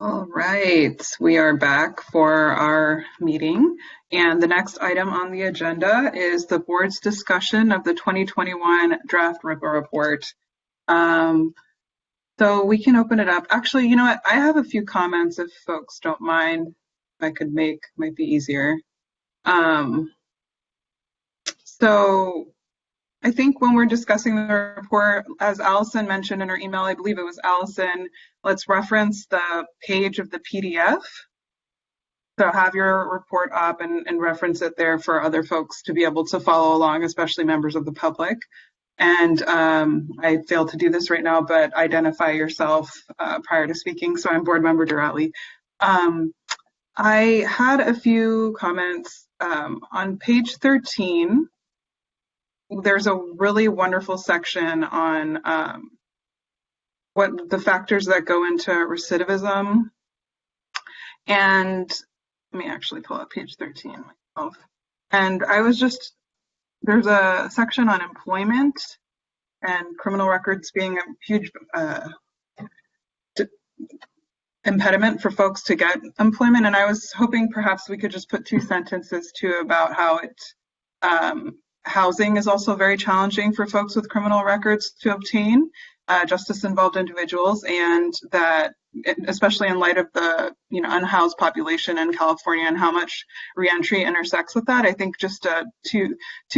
All right, we are back for our meeting, and the next item on the agenda is the board's discussion of the 2021 draft RIPA report. Um, so we can open it up. Actually, you know what? I have a few comments if folks don't mind. If I could make, might be easier. Um, so I think when we're discussing the report, as Allison mentioned in her email, I believe it was Allison, let's reference the page of the PDF. So have your report up and reference it there for other folks to be able to follow along, especially members of the public. And I failed to do this right now, but identify yourself prior to speaking. So I'm board member Duratli. I had a few comments on page 13. There's a really wonderful section on what the factors that go into recidivism. And let me actually pull up page 13 myself. And I was just, there's a section on employment and criminal records being a huge impediment for folks to get employment. And I was hoping perhaps we could just put two sentences too about how housing is also very challenging for folks with criminal records to obtain, justice-involved individuals, and that, especially in light of the unhoused population in California and how much reentry intersects with that, I think just two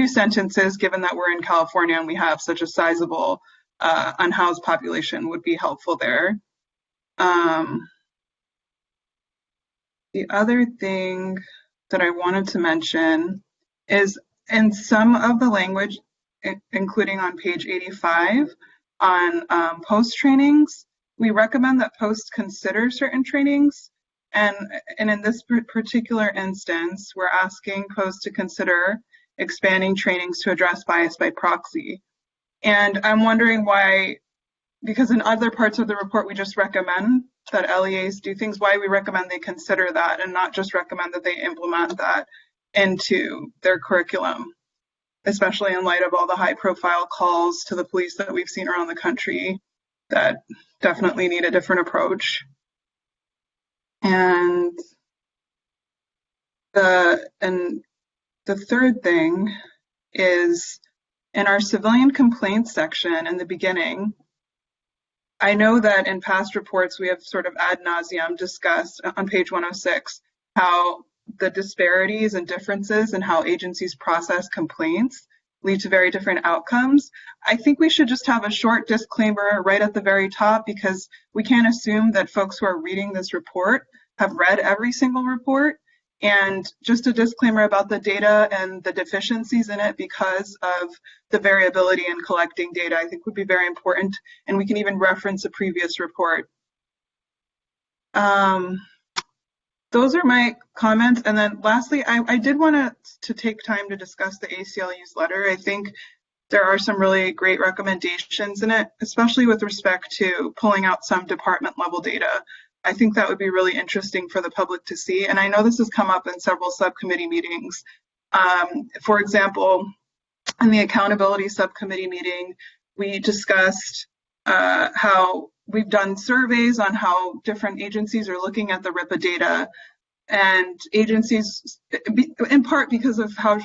sentences, given that we're in California and we have such a sizable unhoused population, would be helpful there. The other thing that I wanted to mention is in some of the language, including on page 85, on post trainings, we recommend that posts consider certain trainings. And in this particular instance, we're asking posts to consider expanding trainings to address bias by proxy. And I'm wondering why, because in other parts of the report, we just recommend that LEAs do things, why we recommend they consider that and not just recommend that they implement that into their curriculum, especially in light of all the high profile calls to the police that we've seen around the country that definitely need a different approach. And the third thing is in our civilian complaints section in the beginning, I know that in past reports we have sort of ad nauseum discussed on page 106 how the disparities and differences in how agencies process complaints lead to very different outcomes. I think we should just have a short disclaimer right at the very top, because we can't assume that folks who are reading this report have read every single report. And just a disclaimer about the data and the deficiencies in it because of the variability in collecting data, I think would be very important. And we can even reference a previous report. Those are my comments. And then lastly, I did want to take time to discuss the ACLU's letter. I think there are some really great recommendations in it, especially with respect to pulling out some department level data. I think that would be really interesting for the public to see. And I know this has come up in several subcommittee meetings. For example, in the accountability subcommittee meeting, we discussed how we've done surveys on how different agencies are looking at the RIPA data, and agencies, in part because of how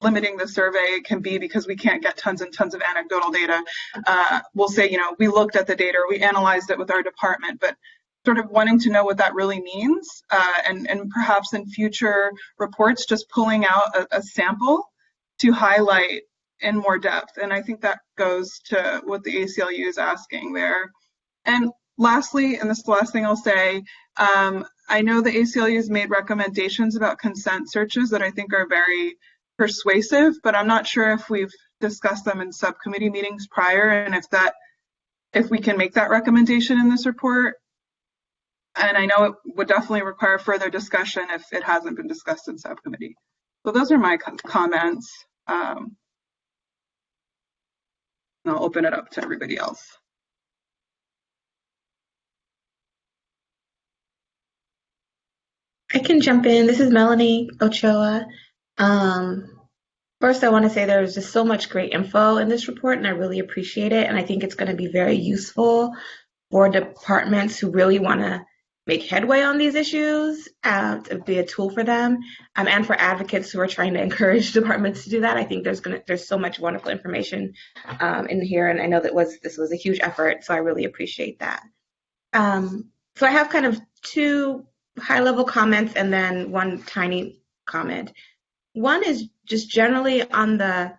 limiting the survey can be, because we can't get tons and tons of anecdotal data, we'll say, we looked at the data, or we analyzed it with our department, but sort of wanting to know what that really means, and perhaps in future reports, just pulling out a sample to highlight in more depth. And I think that goes to what the ACLU is asking there. And lastly, and this is the last thing I'll say, I know the ACLU has made recommendations about consent searches that I think are very persuasive, but I'm not sure if we've discussed them in subcommittee meetings prior, and if we can make that recommendation in this report. And I know it would definitely require further discussion if it hasn't been discussed in subcommittee. So those are my comments. And I'll open it up to everybody else. I can jump in. This is Melanie Ochoa. First, I want to say there's just so much great info in this report, and I really appreciate it. And I think it's going to be very useful for departments who really want to make headway on these issues, to be a tool for them, and for advocates who are trying to encourage departments to do that. I think there's so much wonderful information in here, and I know this was a huge effort, so I really appreciate that. So I have kind of two high-level comments and then one tiny comment. One is just generally on the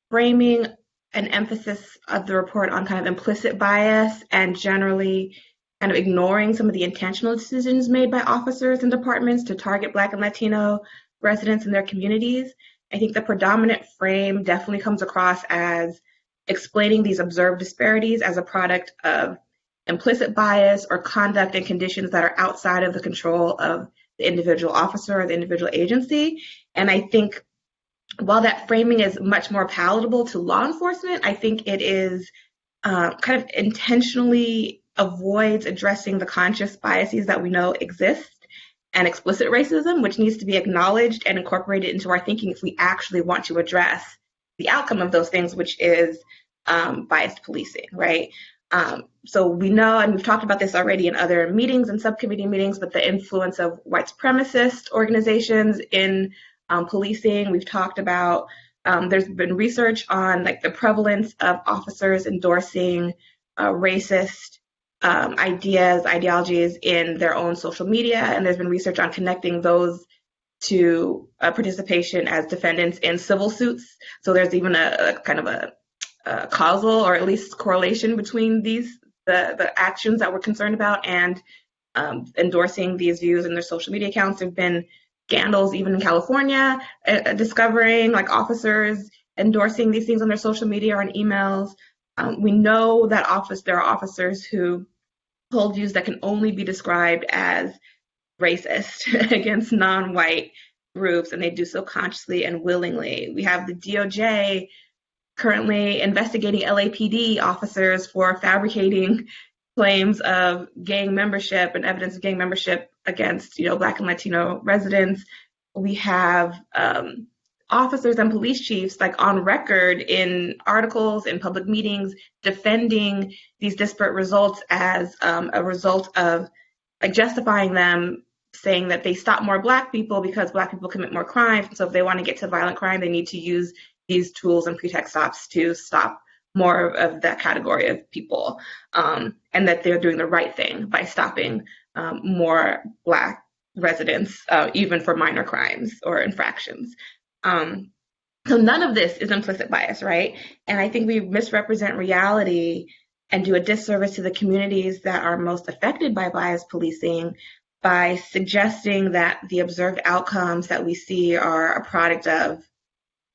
framing and emphasis of the report on kind of implicit bias and generally kind of ignoring some of the intentional decisions made by officers and departments to target Black and Latino residents in their communities. I think the predominant frame definitely comes across as explaining these observed disparities as a product of implicit bias or conduct and conditions that are outside of the control of the individual officer or the individual agency. And I think while that framing is much more palatable to law enforcement, I think it is kind of intentionally avoids addressing the conscious biases that we know exist and explicit racism, which needs to be acknowledged and incorporated into our thinking if we actually want to address the outcome of those things, which is biased policing, right? So we know, and we've talked about this already in other meetings and subcommittee meetings, but the influence of white supremacist organizations in policing. We've talked about, there's been research on like the prevalence of officers endorsing racist ideologies in their own social media, and there's been research on connecting those to participation as defendants in civil suits. So there's even a kind of a causal or at least correlation between the actions that we're concerned about and endorsing these views in their social media accounts. There have been scandals even in California discovering like officers endorsing these things on their social media or in emails. We know that there are officers who hold views that can only be described as racist against non-white groups, and they do so consciously and willingly. We have the DOJ currently investigating LAPD officers for fabricating claims of gang membership and evidence of gang membership against, Black and Latino residents. We have officers and police chiefs like on record in articles in public meetings defending these disparate results as a result of like justifying them, saying that they stop more Black people because Black people commit more crime. So if they want to get to violent crime, they need to use these tools and pretext stops to stop more of that category of people, and that they're doing the right thing by stopping more Black residents, even for minor crimes or infractions. So none of this is implicit bias, right? And I think we misrepresent reality and do a disservice to the communities that are most affected by bias policing by suggesting that the observed outcomes that we see are a product of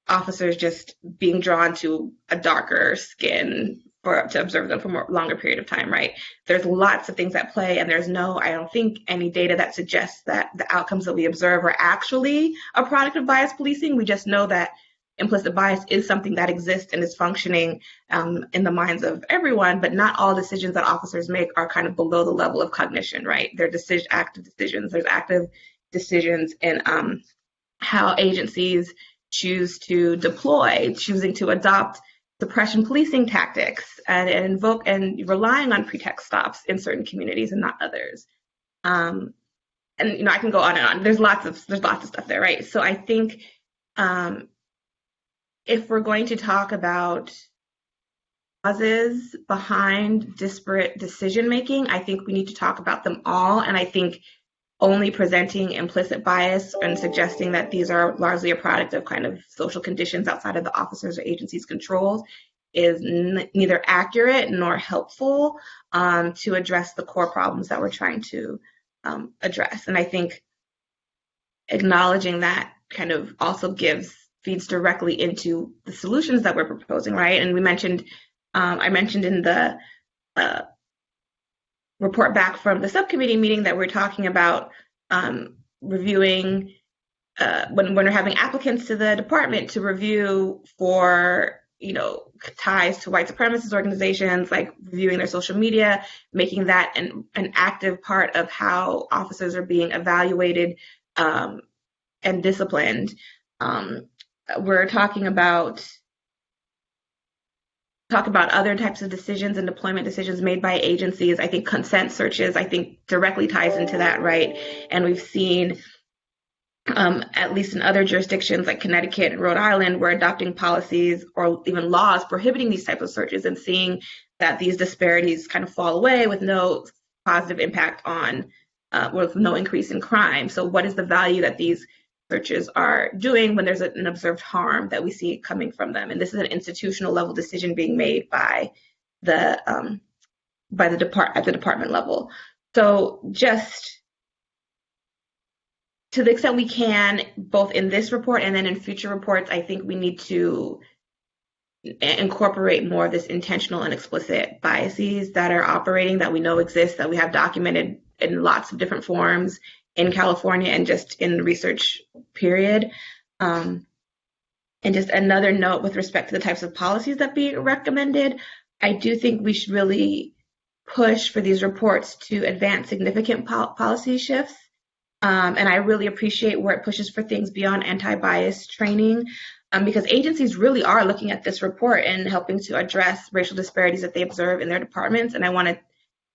officers just being drawn to a darker skin to observe them for a longer period of time, right? There's lots of things at play, and there's I don't think, any data that suggests that the outcomes that we observe are actually a product of bias policing. We just know that implicit bias is something that exists and is functioning in the minds of everyone, but not all decisions that officers make are kind of below the level of cognition, right? They're active decisions. There's active decisions in how agencies choose to deploy, choosing to adopt suppression policing tactics and invoke and relying on pretext stops in certain communities and not others. And I can go on and on. There's lots of stuff there, right? So I think if we're going to talk about causes behind disparate decision making, I think we need to talk about them all. And I think only presenting implicit bias and suggesting that these are largely a product of kind of social conditions outside of the officers or agency's controls is neither accurate nor helpful to address the core problems that we're trying to address. And I think acknowledging that kind of also feeds directly into the solutions that we're proposing, right? And I mentioned in the report back from the subcommittee meeting that we're talking about reviewing when we're having applicants to the department to review for ties to white supremacist organizations, like reviewing their social media, making that an active part of how officers are being evaluated and disciplined. We're talking about talk about other types of decisions and deployment decisions made by agencies, I think consent searches, I think directly ties into that, right? And we've seen, at least in other jurisdictions like Connecticut and Rhode Island, we're adopting policies or even laws prohibiting these types of searches and seeing that these disparities kind of fall away with no positive impact on, with no increase in crime. So what is the value that these searches are doing when there's an observed harm that we see coming from them? And this is an institutional level decision being made by the at the department level. So just to the extent we can, both in this report and then in future reports, I think we need to incorporate more of this intentional and explicit biases that are operating, that we know exist, that we have documented in lots of different forms in California and just in the research period. And just another note with respect to the types of policies that be recommended, I do think we should really push for these reports to advance significant policy shifts. And I really appreciate where it pushes for things beyond anti-bias training, because agencies really are looking at this report and helping to address racial disparities that they observe in their departments. And I want to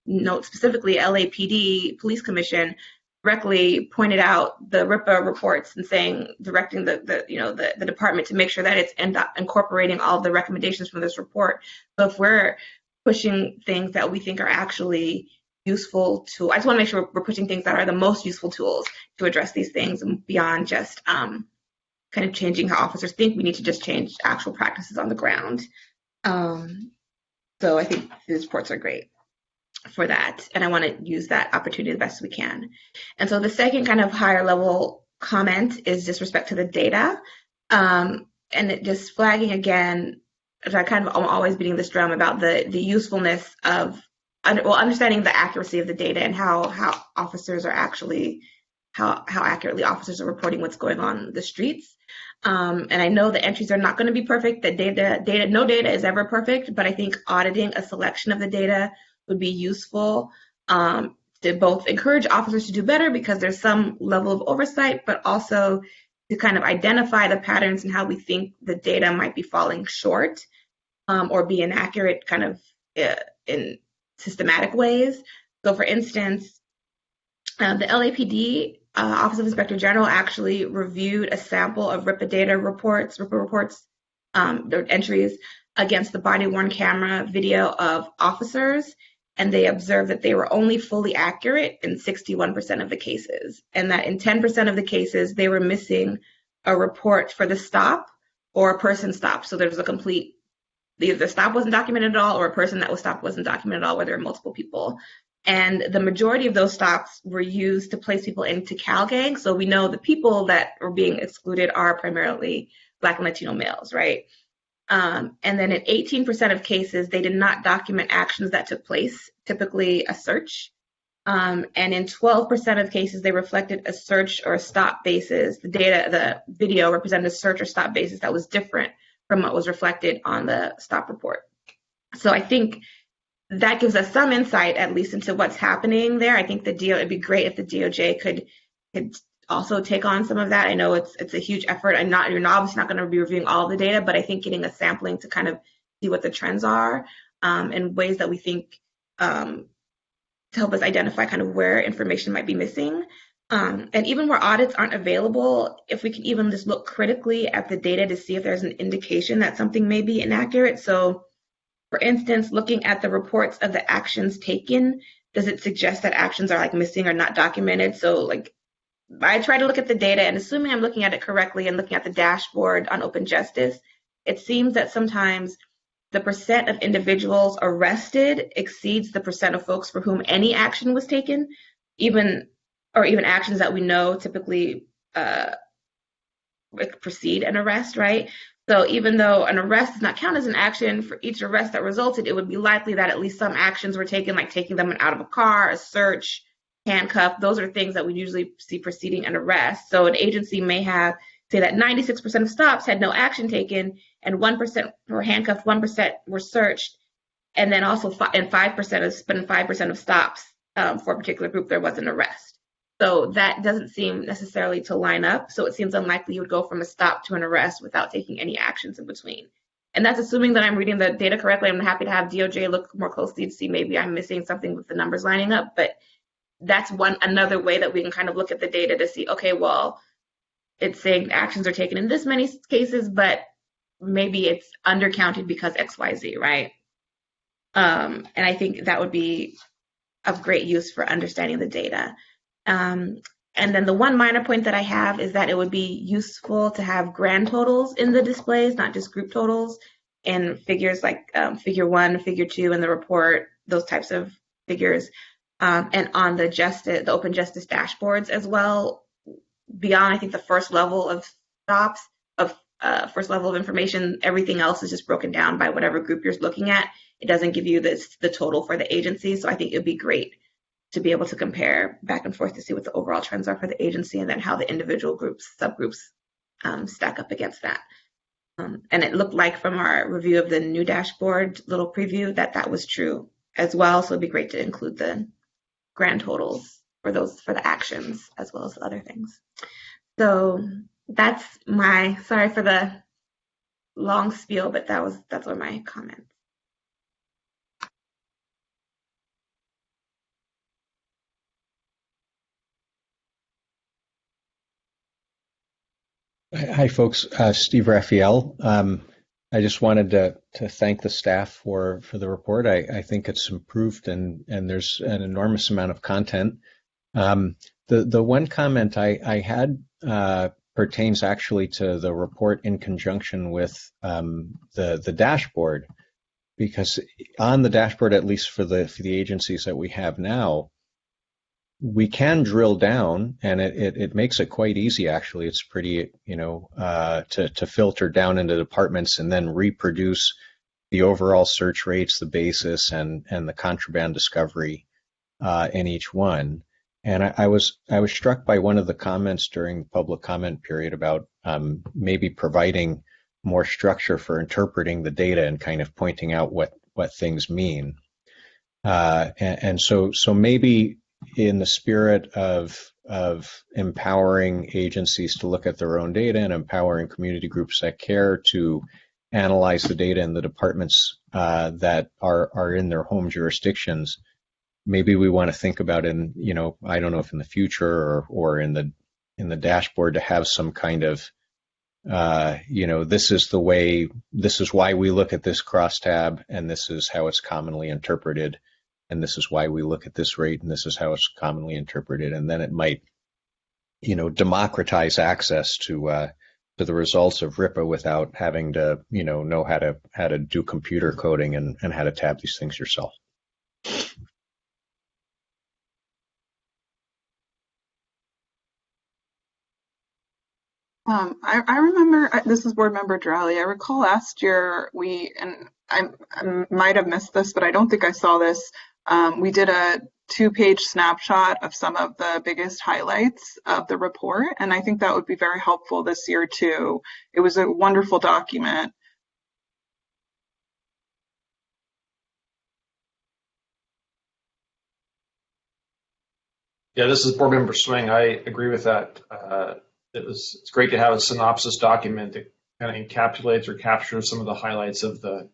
note specifically LAPD Police Commission directly pointed out the RIPA reports and saying, directing the department to make sure that it's incorporating all of the recommendations from this report. So if we're pushing things that we think are actually useful to, I just want to make sure we're pushing things that are the most useful tools to address these things beyond just kind of changing how officers think. We need to just change actual practices on the ground. So I think these reports are great for that, and I want to use that opportunity the best we can. And so the second kind of higher level comment is just respect to the data, and it just flagging again, I kind of am always beating this drum about the usefulness of understanding the accuracy of the data and how officers are actually how accurately officers are reporting what's going on in the streets. And I know the entries are not going to be perfect. The no data is ever perfect, but I think auditing a selection of the data would be useful to both encourage officers to do better because there's some level of oversight, but also to kind of identify the patterns and how we think the data might be falling short or be inaccurate kind of in systematic ways. So for instance, the LAPD Office of Inspector General actually reviewed a sample of RIPA reports, their entries against the body-worn camera video of officers, and they observed that they were only fully accurate in 61% of the cases, and that in 10% of the cases, they were missing a report for the stop or a person stopped. So there was a complete, either the stop wasn't documented at all or a person that was stopped wasn't documented at all, where there were multiple people. And the majority of those stops were used to place people into CalGang. So we know the people that are being excluded are primarily Black and Latino males, right? And then in 18% of cases, they did not document actions that took place, typically a search. And in 12% of cases, they reflected a search or a stop basis. The video represented a search or stop basis that was different from what was reflected on the stop report. So I think that gives us some insight, at least, into what's happening there. I think it'd be great if the DOJ could also take on some of that. I know it's a huge effort. You're obviously not going to be reviewing all the data, but I think getting a sampling to kind of see what the trends are and ways that we think to help us identify kind of where information might be missing. And even where audits aren't available, if we can even just look critically at the data to see if there's an indication that something may be inaccurate. So for instance, looking at the reports of the actions taken, does it suggest that actions are like missing or not documented? So like I try to look at the data and assuming I'm looking at it correctly and looking at the dashboard on Open Justice, it seems that sometimes the percent of individuals arrested exceeds the percent of folks for whom any action was taken, even actions that we know typically precede an arrest, right? So even though an arrest does not count as an action, for each arrest that resulted, it would be likely that at least some actions were taken, like taking them out of a car, a search, handcuff. Those are things that we usually see preceding an arrest. So an agency may have, say that 96% of stops had no action taken, and 1% were handcuffed, 1% were searched, and then also 5% of stops for a particular group, there was an arrest. So that doesn't seem necessarily to line up. So it seems unlikely you would go from a stop to an arrest without taking any actions in between. And that's assuming that I'm reading the data correctly. I'm happy to have DOJ look more closely to see maybe I'm missing something with the numbers lining up. But that's another way that we can kind of look at the data to see, okay, well, it's saying actions are taken in this many cases, but maybe it's undercounted because XYZ, right? And I think that would be of great use for understanding the data. And then the one minor point that I have is that it would be useful to have grand totals in the displays, not just group totals, and figures like figure 1, figure 2 in the report, those types of figures. And on the Open Justice dashboards as well, beyond I think the first level of stops, of first level of information, everything else is just broken down by whatever group you're looking at. It doesn't give you the total for the agency. So I think it would be great to be able to compare back and forth to see what the overall trends are for the agency and then how the individual groups, subgroups stack up against that. And it looked like from our review of the new dashboard little preview that was true as well. So it'd be great to include the grand totals for the actions as well as the other things. So that's sorry for the long spiel, but that's were my comments. Hi, folks. Steve Raphael. I just wanted to thank the staff for the report. I think it's improved and there's an enormous amount of content. The one comment I had pertains actually to the report in conjunction with the dashboard, because on the dashboard, at least for the agencies that we have now, we can drill down, and it makes it quite easy. Actually, it's pretty, to filter down into departments and then reproduce the overall search rates, the basis, and the contraband discovery in each one. And I was struck by one of the comments during the public comment period about maybe providing more structure for interpreting the data and kind of pointing out what things mean. And so maybe in the spirit of empowering agencies to look at their own data and empowering community groups that care to analyze the data in the departments that are in their home jurisdictions, maybe we want to think about I don't know if in the future or in the dashboard to have some kind of this is why we look at this crosstab, and this is how it's commonly interpreted, and this is why we look at this rate, and this is how it's commonly interpreted. And then it might, democratize access to the results of RIPA without having to, know how to do computer coding and how to tab these things yourself. I remember, this is Board Member Drowley. I recall last year I might have missed this, but I don't think I saw this. We did a 2-page snapshot of some of the biggest highlights of the report, and I think that would be very helpful this year too. It was a wonderful document. Yeah, this is Board Member Swing. I agree with that. It's great to have a synopsis document that kind of encapsulates or captures some of the highlights of the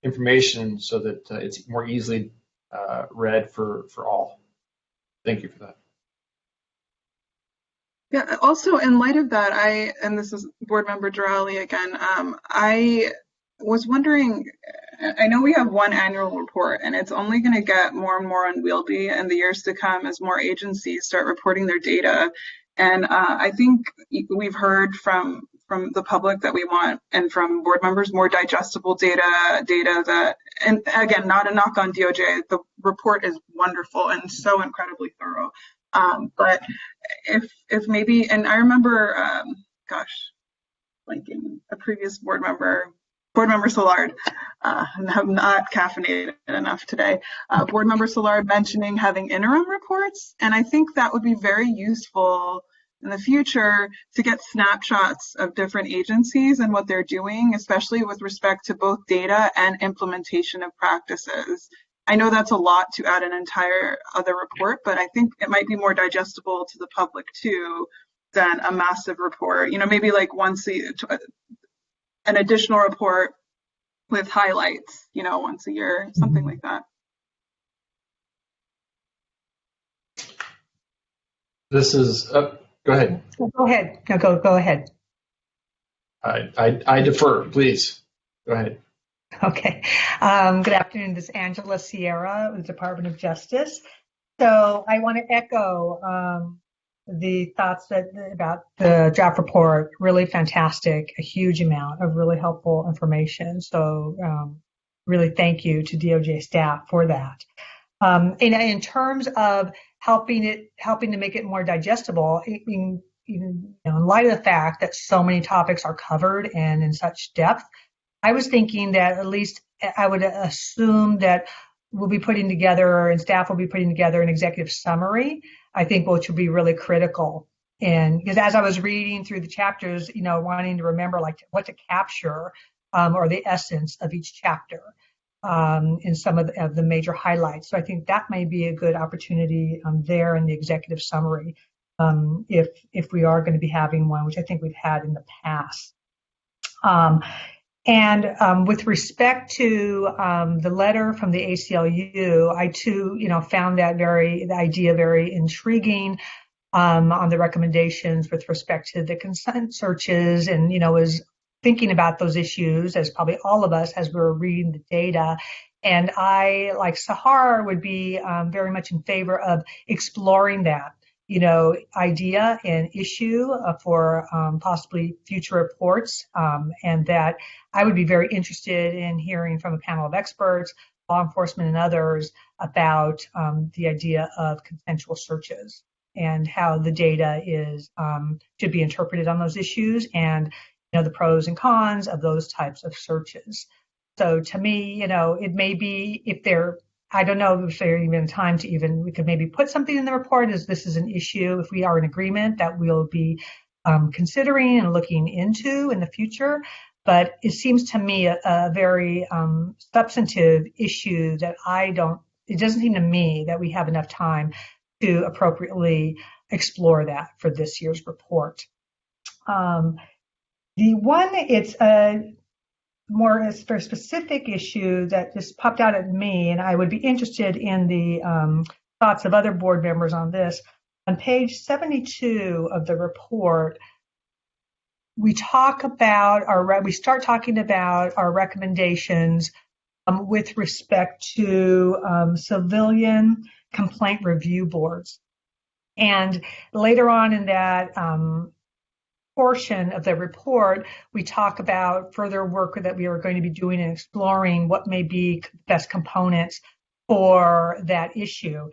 information so that it's more easily read for all. Thank you for that. Yeah, also in light of that, and this is Board Member Drowley again, I was wondering, I know we have one annual report and it's only going to get more and more unwieldy in the years to come as more agencies start reporting their data. And I think we've heard from the public that we want, and from board members, more digestible data that, and again, not a knock on DOJ, the report is wonderful and so incredibly thorough. But if maybe, and I remember, blanking, a previous board member Szilard, and have not caffeinated enough today. Board Member Szilard mentioning having interim reports, and I think that would be very useful in the future to get snapshots of different agencies and what they're doing, especially with respect to both data and implementation of practices. I know that's a lot to add an entire other report, but I think it might be more digestible to the public too than a massive report. Maybe like once an additional report with highlights, once a year, something like that. This is, go ahead. Go ahead. No, go ahead. I defer, please. Go ahead. Okay. Good afternoon. This is Angela Sierra with the Department of Justice. So I want to echo the thoughts about the draft report. Really fantastic, a huge amount of really helpful information. So really thank you to DOJ staff for that. In terms of helping to make it more digestible, in light of the fact that so many topics are covered and in such depth, I was thinking that at least I would assume that we'll be putting together and staff will be putting together an executive summary, I think, which will be really critical. And because as I was reading through the chapters, wanting to remember like what to capture or the essence of each chapter in some of the major highlights. So I think that may be a good opportunity there in the executive summary if we are going to be having one, which I think we've had in the past. And with respect to the letter from the ACLU, I too, found the idea very intriguing on the recommendations with respect to the consent searches, and was thinking about those issues, as probably all of us, as we were reading the data. And I, like Sahar, would be very much in favor of exploring that idea and issue for possibly future reports, and that I would be very interested in hearing from a panel of experts, law enforcement and others, about the idea of consensual searches and how the data should be interpreted on those issues, and the pros and cons of those types of searches. So to me, it may be, I don't know if there's even time we could maybe put something in the report as this is an issue, if we are in agreement, that we'll be considering and looking into in the future. But it seems to me a very substantive issue that it doesn't seem to me that we have enough time to appropriately explore that for this year's report. It's a more for a specific issue that just popped out at me, and I would be interested in the thoughts of other board members on this. On page 72 of the report, we start talking about our recommendations with respect to civilian complaint review boards. And later on in that portion of the report, we talk about further work that we are going to be doing and exploring what may be best components for that issue.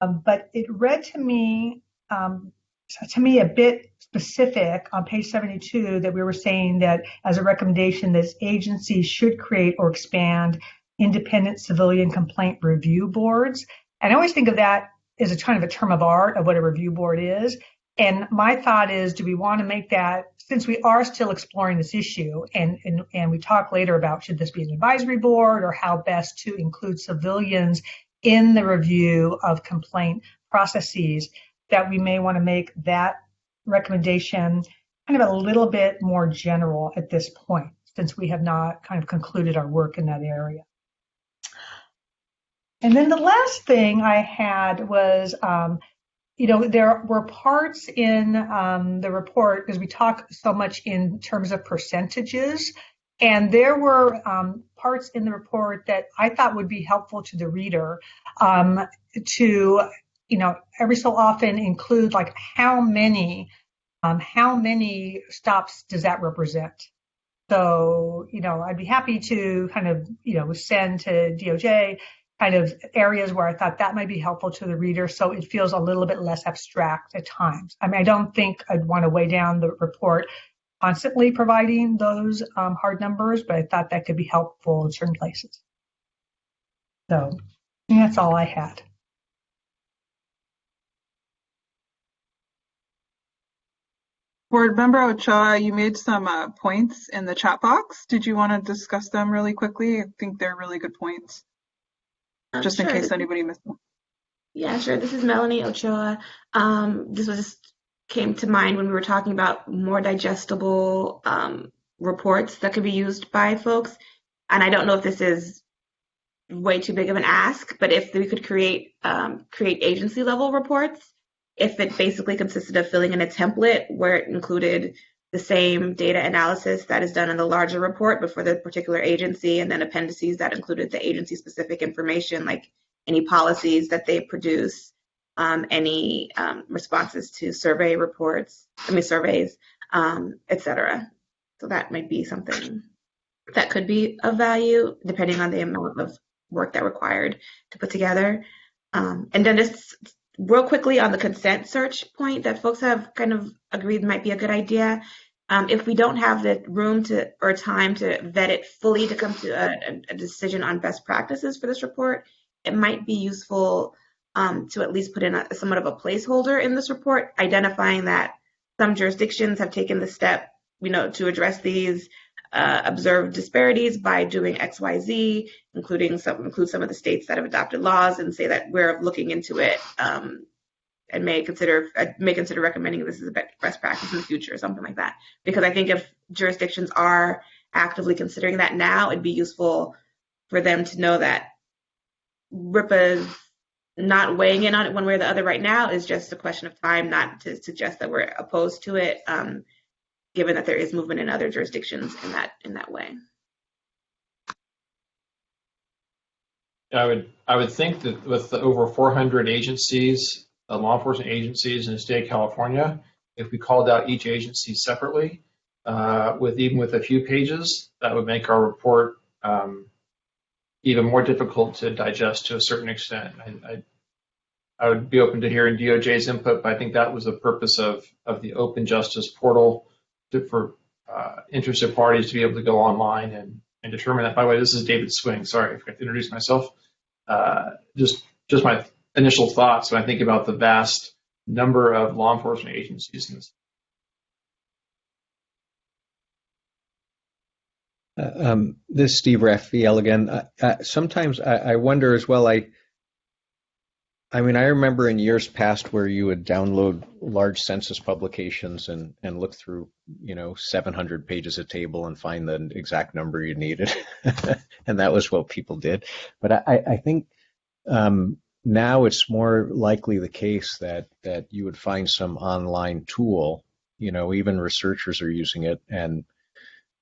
But it read to me a bit specific on page 72 that we were saying that as a recommendation, this agency should create or expand independent civilian complaint review boards. And I always think of that as a kind of a term of art of what a review board is. And my thought is, do we want to make that, since we are still exploring this issue, and we talk later about should this be an advisory board or how best to include civilians in the review of complaint processes, that we may want to make that recommendation kind of a little bit more general at this point, since we have not kind of concluded our work in that area. And then the last thing I had was, there were parts in the report, because we talk so much in terms of percentages, and there were parts in the report that I thought would be helpful to the reader to, every so often include like how many stops does that represent? So, I'd be happy to kind of, send to DOJ kind of areas where I thought that might be helpful to the reader, so it feels a little bit less abstract at times. I mean, I don't think I'd want to weigh down the report constantly providing those hard numbers, but I thought that could be helpful in certain places. So that's all I had. Board Member Ochoa, you made some points in the chat box. Did you want to discuss them really quickly? I think they're really good points. Just Sure. in case anybody missed them. Yeah, sure. This is Melanie Ochoa. This came to mind when we were talking about more digestible reports that could be used by folks. and I don't know if this is way too big of an ask, but if we could create agency level reports, if it basically consisted of filling in a template where it included the same data analysis that is done in the larger report, but for the particular agency, and then appendices that included the agency specific information, like any policies that they produce, any responses to surveys, etc. So that might be something that could be of value, depending on the amount of work that required to put together. And then just real quickly on the consent search point that folks have kind of agreed might be a good idea. If we don't have the room or time to vet it fully to come to a decision on best practices for this report, it might be useful to at least put in somewhat of a placeholder in this report, identifying that some jurisdictions have taken the step, to address these observed disparities by doing X, Y, Z, include some of the states that have adopted laws, and say that we're looking into it and may consider recommending this as a best practice in the future, or something like that. Because I think if jurisdictions are actively considering that now, it'd be useful for them to know that RIPA's not weighing in on it one way or the other right now is just a question of time, not to suggest that we're opposed to it, given that there is movement in other jurisdictions in that way. I would think that with the over 400 agencies, law enforcement agencies in the state of California, if we called out each agency separately, even with a few pages, that would make our report even more difficult to digest to a certain extent. I would be open to hearing DOJ's input, but I think that was the purpose of the Open Justice Portal, for interested parties to be able to go online and determine that. By the way, this is David Swing. Sorry, I forgot to introduce myself. Just my initial thoughts when I think about the vast number of law enforcement agencies in this. This is Steve Raphael again. Sometimes I wonder as well. I mean, I remember in years past where you would download large census publications and look through, 700 pages of table and find the exact number you needed. And that was what people did. But I think now it's more likely the case that you would find some online tool, even researchers are using it, and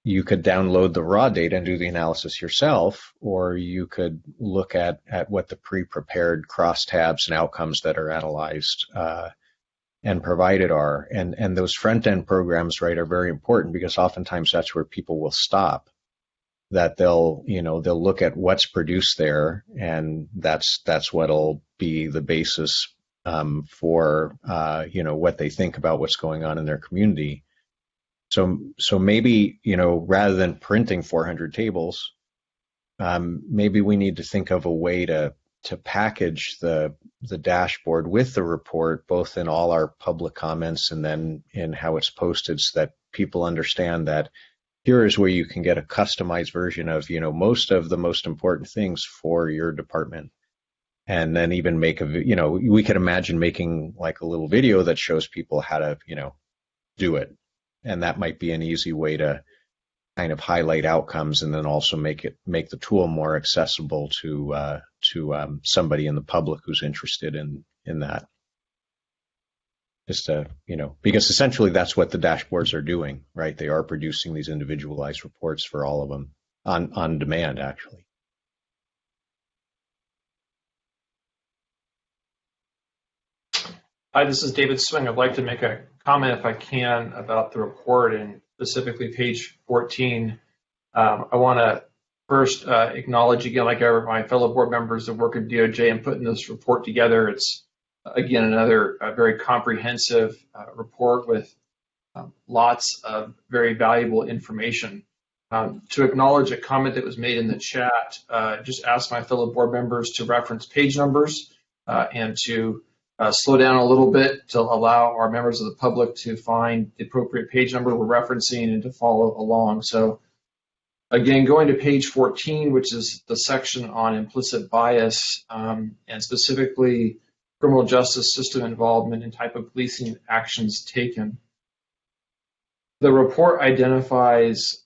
you could download the raw data and do the analysis yourself, or you could look at what the pre-prepared crosstabs and outcomes that are analyzed and provided are. And those front-end programs, right, are very important, because oftentimes that's where people will stop, that they'll look at what's produced there, and that's what'll be the basis for what they think about what's going on in their community. So maybe, rather than printing 400 tables, maybe we need to think of a way to package the dashboard with the report, both in all our public comments and then in how it's posted, so that people understand that here is where you can get a customized version of, most of the most important things for your department. And then even we could imagine making like a little video that shows people how to, do it. And that might be an easy way to kind of highlight outcomes, and then also make the tool more accessible to somebody in the public who's interested in that. Just to, because essentially that's what the dashboards are doing, right? They are producing these individualized reports for all of them on demand, actually. Hi, this is David Swing. I'd like to make a comment, if I can, about the report, and specifically page 14. I want to first acknowledge again, like my fellow board members, the work of DOJ in putting this report together. It's, again, another very comprehensive report with lots of very valuable information. To acknowledge a comment that was made in the chat, just ask my fellow board members to reference page numbers and to slow down a little bit to allow our members of the public to find the appropriate page number we're referencing and to follow along. So again, going to page 14, which is the section on implicit bias, and specifically criminal justice system involvement and type of policing actions taken. The report identifies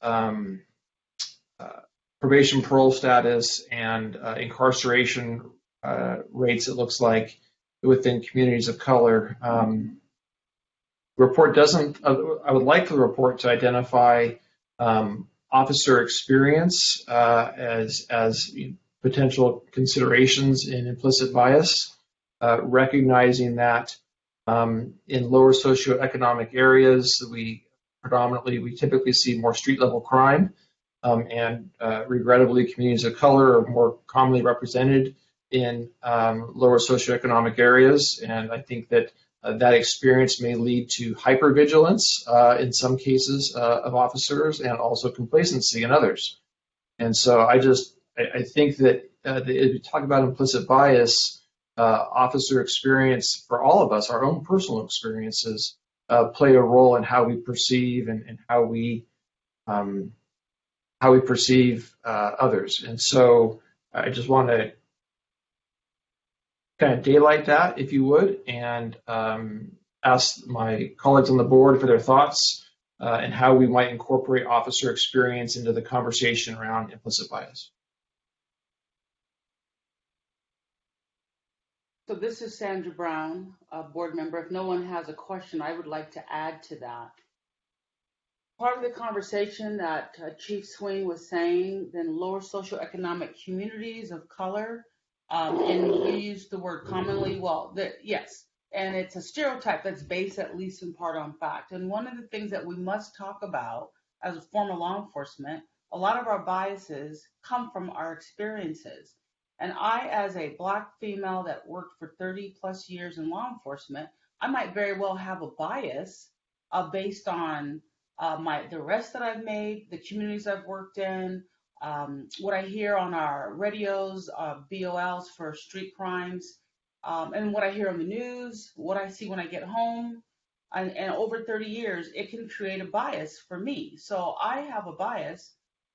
probation parole status and incarceration rates, it looks like, within communities of color. Report doesn't, I would like the report to identify officer experience as potential considerations in implicit bias, recognizing that in lower socioeconomic areas, we typically see more street level crime, and regrettably, communities of color are more commonly represented in lower socioeconomic areas, and I think that that experience may lead to hypervigilance in some cases of officers, and also complacency in others. And so I think that if you talk about implicit bias, officer experience for all of us, our own personal experiences, play a role in how we perceive and how we perceive others. And so I just want to kind of daylight that, if you would, and ask my colleagues on the board for their thoughts and how we might incorporate officer experience into the conversation around implicit bias. So this is Sandra Brown, a board member. If no one has a question, I would like to add to that. Part of the conversation that Chief Swing was saying, then lower socioeconomic communities of color, and you use the word commonly, well, yes, and it's a stereotype that's based at least in part on fact. And one of the things that we must talk about as a former law enforcement, a lot of our biases come from our experiences. And I, as a Black female that worked for 30 plus years in law enforcement, I might very well have a bias based on the arrests that I've made, the communities I've worked in, what I hear on our radios, BOLs for street crimes, and what I hear on the news, what I see when I get home. And over 30 years, it can create a bias for me. So I have a bias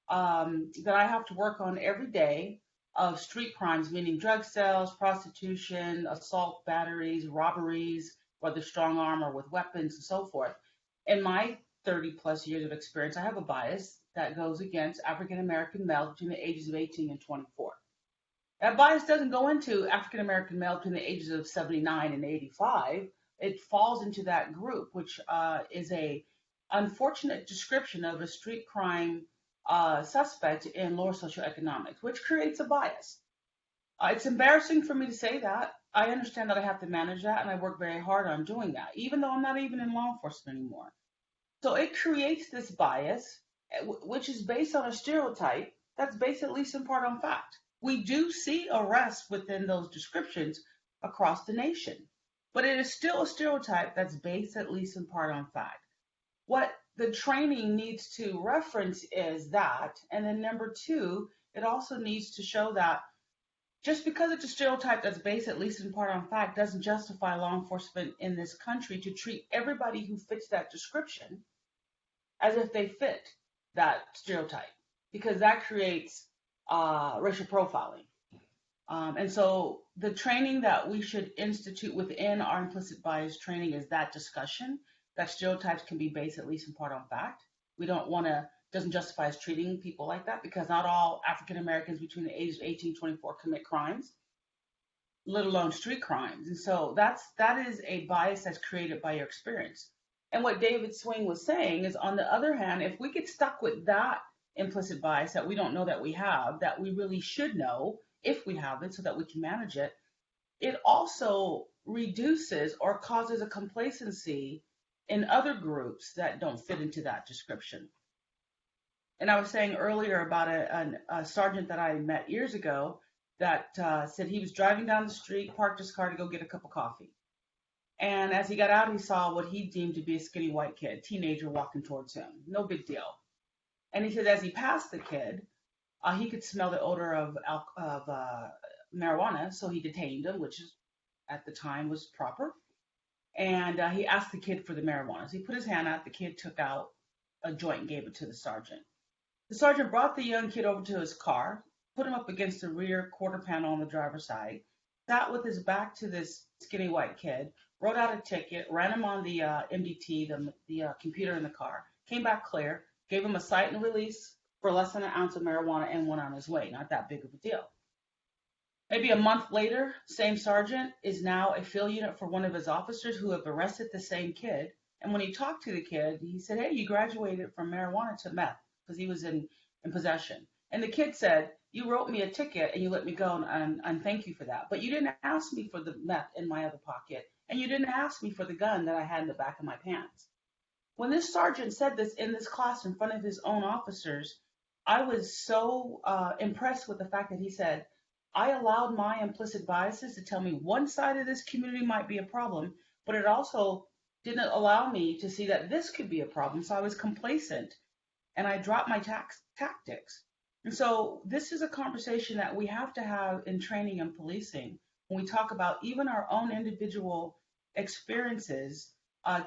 that I have to work on every day of street crimes, meaning drug sales, prostitution, assault, batteries, robberies, whether strong arm or with weapons and so forth. In my 30 plus years of experience, I have a bias that goes against African American males between the ages of 18 and 24. That bias doesn't go into African American males between the ages of 79 and 85. It falls into that group, which is a unfortunate description of a street crime suspect in lower socioeconomics, which creates a bias. It's embarrassing for me to say that. I understand that I have to manage that, and I work very hard on doing that, even though I'm not even in law enforcement anymore. So it creates this bias, which is based on a stereotype that's based at least in part on fact. We do see arrests within those descriptions across the nation, but it is still a stereotype that's based at least in part on fact. What the training needs to reference is that, and then number two, it also needs to show that just because it's a stereotype that's based at least in part on fact doesn't justify law enforcement in this country to treat everybody who fits that description as if they fit that stereotype, because that creates racial profiling. And so the training that we should institute within our implicit bias training is that discussion, that stereotypes can be based at least in part on fact. We don't want to, doesn't justify us treating people like that, because not all African Americans between the ages of 18 and 24 commit crimes, let alone street crimes. And so that is a bias that's created by your experience. And what David Swing was saying is, on the other hand, if we get stuck with that implicit bias that we don't know that we have, that we really should know if we have it so that we can manage it, it also reduces or causes a complacency in other groups that don't fit into that description. And I was saying earlier about a sergeant that I met years ago that said he was driving down the street, parked his car to go get a cup of coffee. And as he got out, he saw what he deemed to be a skinny white kid, teenager, walking towards him. No big deal. And he said as he passed the kid, he could smell the odor of marijuana, so he detained him, which is, at the time was proper. And he asked the kid for the marijuana. So he put his hand out, the kid took out a joint and gave it to the sergeant. The sergeant brought the young kid over to his car, put him up against the rear quarter panel on the driver's side, sat with his back to this skinny white kid, wrote out a ticket, ran him on the MDT, the computer in the car, came back clear, gave him a cite and release for less than an ounce of marijuana and went on his way. Not that big of a deal. Maybe a month later, same sergeant is now a field unit for one of his officers who have arrested the same kid. And when he talked to the kid, he said, hey, you graduated from marijuana to meth because he was in possession. And the kid said, you wrote me a ticket and you let me go, and thank you for that. But you didn't ask me for the meth in my other pocket, and you didn't ask me for the gun that I had in the back of my pants. When this sergeant said this in this class in front of his own officers, I was so impressed with the fact that he said, I allowed my implicit biases to tell me one side of this community might be a problem, but it also didn't allow me to see that this could be a problem. So I was complacent and I dropped my tactics. And so this is a conversation that we have to have in training and policing when we talk about even our own individual experiences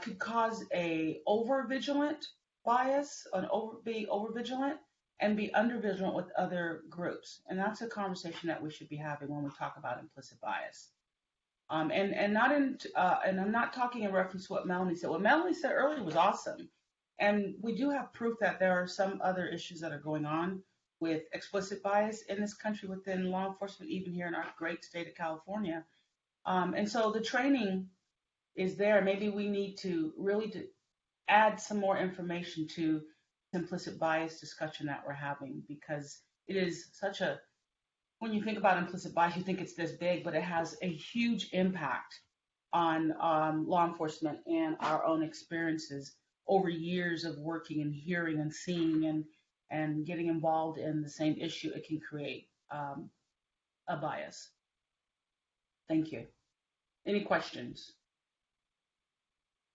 could cause a over-vigilant bias, be over-vigilant, and be under-vigilant with other groups. And that's a conversation that we should be having when we talk about implicit bias. And I'm not talking in reference to what Melanie said. What Melanie said earlier was awesome. And we do have proof that there are some other issues that are going on with explicit bias in this country within law enforcement, even here in our great state of California. And so the training is there. Maybe we need to really add some more information to implicit bias discussion that we're having, because it is such a, when you think about implicit bias, you think it's this big, but it has a huge impact on law enforcement and our own experiences over years of working and hearing and seeing and getting involved in the same issue. It can create a bias. Thank you. Any questions?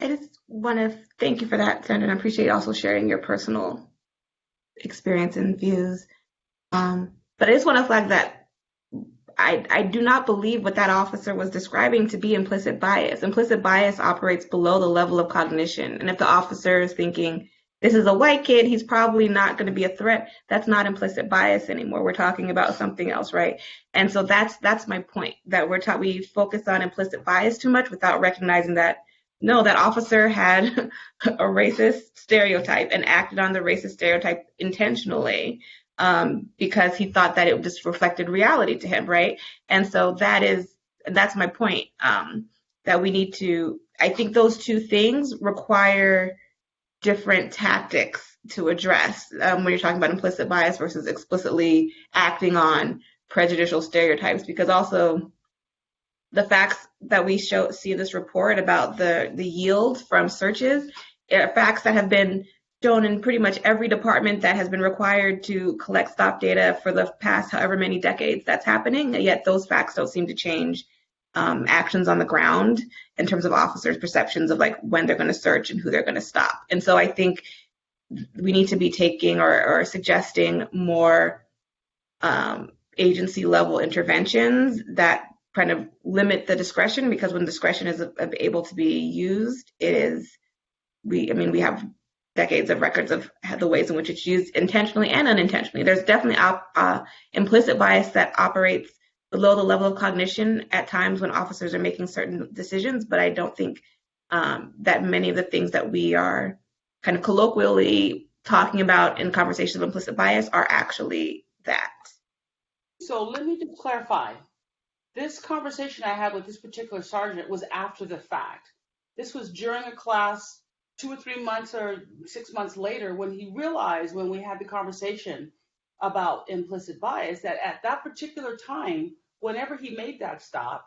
I just want to thank you for that, Sandra, and I appreciate also sharing your personal experience and views. But I just want to flag that I do not believe what that officer was describing to be implicit bias. Implicit bias operates below the level of cognition. And if the officer is thinking, this is a white kid, he's probably not going to be a threat, that's not implicit bias anymore. We're talking about something else, right? And so that's my point, that we focus on implicit bias too much without recognizing that, no, that officer had a racist stereotype and acted on the racist stereotype intentionally. Because he thought that it just reflected reality to him, right? And so that's my point, that we need to, I think those two things require different tactics to address when you're talking about implicit bias versus explicitly acting on prejudicial stereotypes, because also the facts that we see in this report about the yield from searches are facts that have been shown in pretty much every department that has been required to collect stop data for the past however many decades that's happening, yet those facts don't seem to change actions on the ground in terms of officers' perceptions of like when they're going to search and who they're going to stop. And so I think we need to be taking or suggesting more agency level interventions that kind of limit the discretion, because when discretion is able to be used, we have decades of records of the ways in which it's used intentionally and unintentionally. There's definitely implicit bias that operates below the level of cognition at times when officers are making certain decisions, but I don't think that many of the things that we are kind of colloquially talking about in conversations of implicit bias are actually that. So let me just clarify. This conversation I had with this particular sergeant was after the fact. This was during a class 2 or 3 months or 6 months later, when he realized, when we had the conversation about implicit bias, that at that particular time, whenever he made that stop,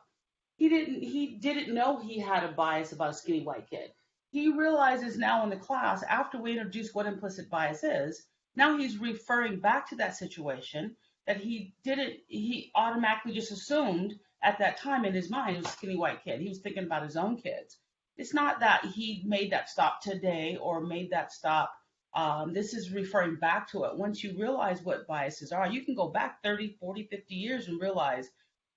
he didn't know he had a bias about a skinny white kid. He realizes now in the class, after we introduced what implicit bias is, now he's referring back to that situation that he automatically just assumed at that time in his mind it was a skinny white kid. He was thinking about his own kids. It's not that he made that stop today or made that stop. This is referring back to it. Once you realize what biases are, you can go back 30, 40, 50 years and realize,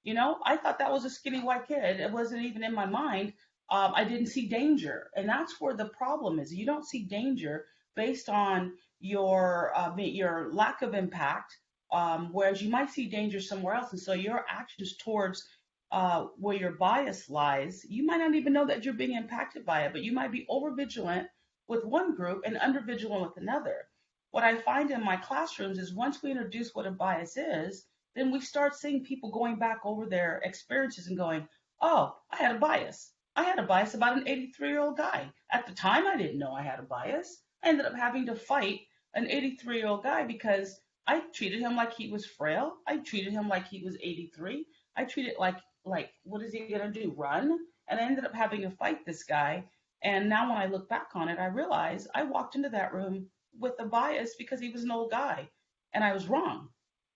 I thought that was a skinny white kid. It wasn't even in my mind. I didn't see danger. And that's where the problem is. You don't see danger based on your lack of impact, whereas you might see danger somewhere else. And so your actions towards where your bias lies, you might not even know that you're being impacted by it, but you might be over vigilant with one group and under vigilant with another. what I find in my classrooms is once we introduce what a bias is, then we start seeing people going back over their experiences and going, oh, I had a bias. I had a bias about an 83-year-old guy. At the time, I didn't know I had a bias. I ended up having to fight an 83-year-old guy because I treated him like he was frail. I treated him like he was 83. I treated like what is he gonna do? Run? And I ended up having to fight this guy. And now when I look back on it, I realize I walked into that room with a bias because he was an old guy, and I was wrong,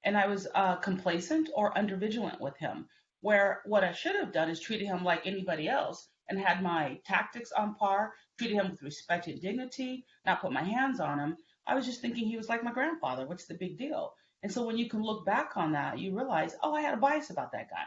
and I was complacent or undervigilant with him. Where what I should have done is treated him like anybody else and had my tactics on par, treated him with respect and dignity, not put my hands on him. I was just thinking he was like my grandfather. What's the big deal? And so when you can look back on that, you realize, oh, I had a bias about that guy.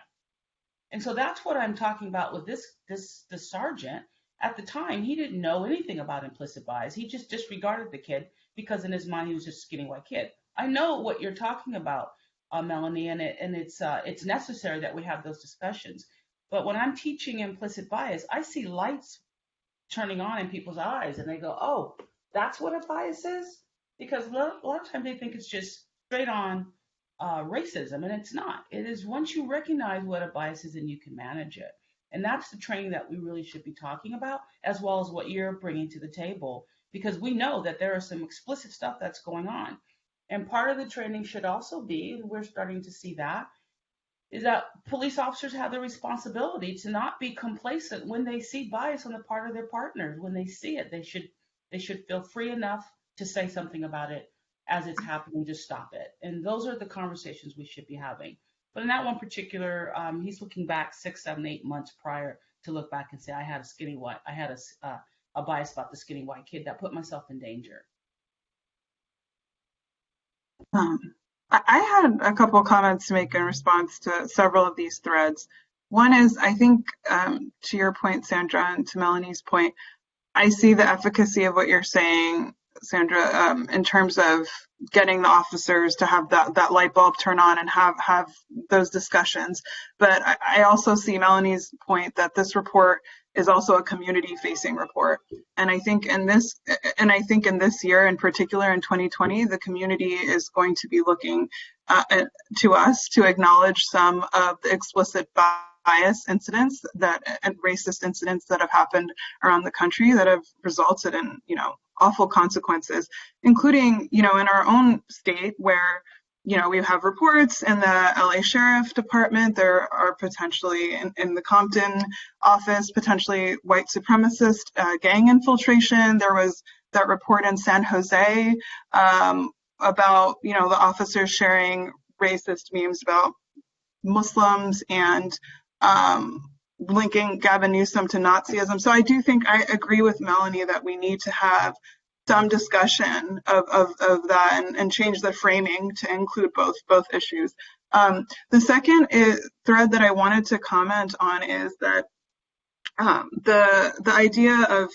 And so that's what I'm talking about with this sergeant. At the time, he didn't know anything about implicit bias. He just disregarded the kid because in his mind he was just a skinny white kid. I know what you're talking about, Melanie, and it's necessary that we have those discussions. But when I'm teaching implicit bias, I see lights turning on in people's eyes, and they go, "Oh, that's what a bias is," because a lot of times they think it's just straight on racism, and it's not. It is once you recognize what a bias is and you can manage it. And that's the training that we really should be talking about, as well as what you're bringing to the table, because we know that there is some explicit stuff that's going on. And part of the training should also be, and we're starting to see that, is that police officers have the responsibility to not be complacent when they see bias on the part of their partners. When they see it, they should feel free enough to say something about it as it's happening to stop it. And those are the conversations we should be having. But in that one particular, he's looking back 6, 7, 8 months prior to look back and say, I had a bias about the skinny white kid that put myself in danger. I had a couple comments to make in response to several of these threads. One is, I think, to your point, Sandra, and to Melanie's point, I see the efficacy of what you're saying, Sandra, in terms of getting the officers to have that light bulb turn on and have those discussions. But I also see Melanie's point that this report is also a community-facing report. And I think in this year in particular, in 2020, the community is going to be looking to us to acknowledge some of the explicit bias incidents and racist incidents that have happened around the country that have resulted in, awful consequences, including, in our own state where, we have reports in the LA Sheriff Department. There are potentially in the Compton office, potentially white supremacist gang infiltration. There was that report in San Jose about, the officers sharing racist memes about Muslims and linking Gavin Newsom to Nazism. So I do think I agree with Melanie that we need to have some discussion of that and change the framing to include both issues. The second thread that I wanted to comment on is that the idea of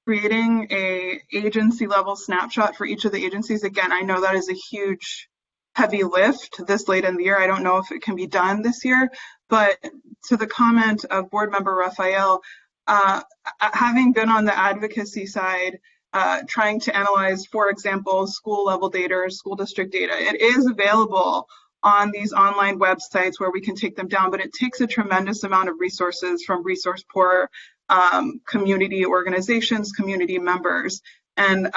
creating a agency level snapshot for each of the agencies. Again, I know that is a huge, heavy lift this late in the year. I don't know if it can be done this year, but to the comment of Board Member Raphael, having been on the advocacy side, trying to analyze, for example, school level data or school district data, it is available on these online websites where we can take them down, but it takes a tremendous amount of resources from resource poor community organizations, community members, and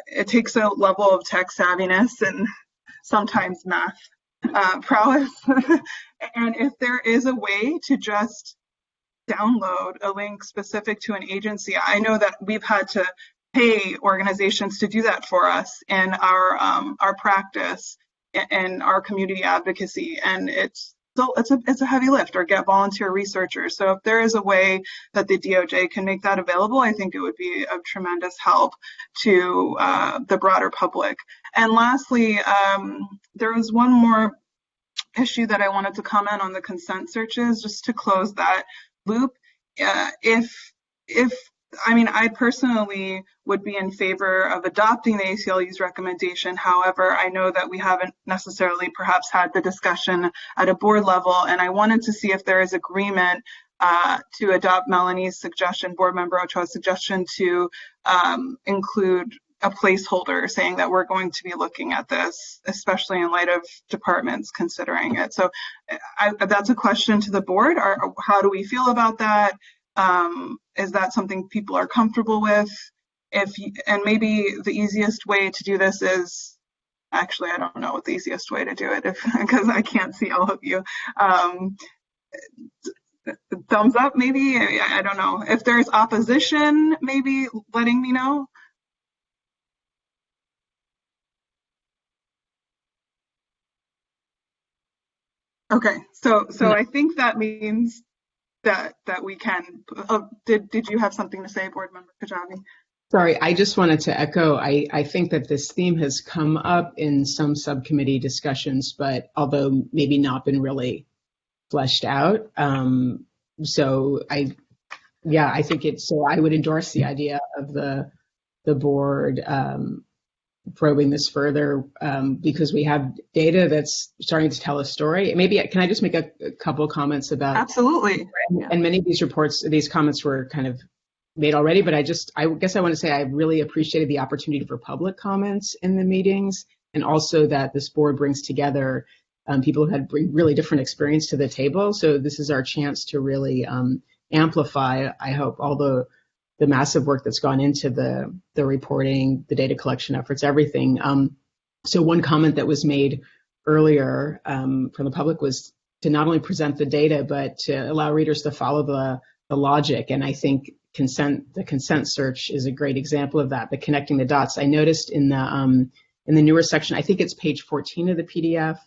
it takes a level of tech savviness and sometimes math prowess. And if there is a way to just download a link specific to an agency, I know that we've had to pay organizations to do that for us in our practice and our community advocacy, and it's a heavy lift, or get volunteer researchers. So if there is a way that the DOJ can make that available, I think it would be of tremendous help to the broader public. And lastly, there was one more issue that I wanted to comment on, the consent searches, just to close that loop. I personally would be in favor of adopting the ACLU's recommendation. However, I know that we haven't necessarily perhaps had the discussion at a board level, and I wanted to see if there is agreement to adopt Melanie's suggestion, Board Member Ochoa's suggestion, to include a placeholder saying that we're going to be looking at this, especially in light of departments considering it. So that's a question to the board. How do we feel about that? Is that something people are comfortable with? And maybe the easiest way to do this is, actually, I don't know what the easiest way to do it, because I can't see all of you. Thumbs up, maybe. I don't know. If there's opposition, maybe letting me know. Okay, so I think that means that we can. Did you have something to say, Board Member Kajabi? Sorry, I just wanted to echo, I think that this theme has come up in some subcommittee discussions, but although maybe not been really fleshed out. So I think I would endorse the idea of the board probing this further because we have data that's starting to tell a story. Maybe, can I just make a couple comments about? Absolutely. And many of these comments were kind of made already, but I guess I want to say I really appreciated the opportunity for public comments in the meetings, and also that this board brings together people who had really different experience to the table. So this is our chance to really amplify, I hope, all the massive work that's gone into the reporting, the data collection efforts, everything. So one comment that was made earlier from the public was to not only present the data, but to allow readers to follow the logic. And I think the consent search is a great example of that, the connecting the dots. I noticed in the newer section, I think it's page 14 of the PDF,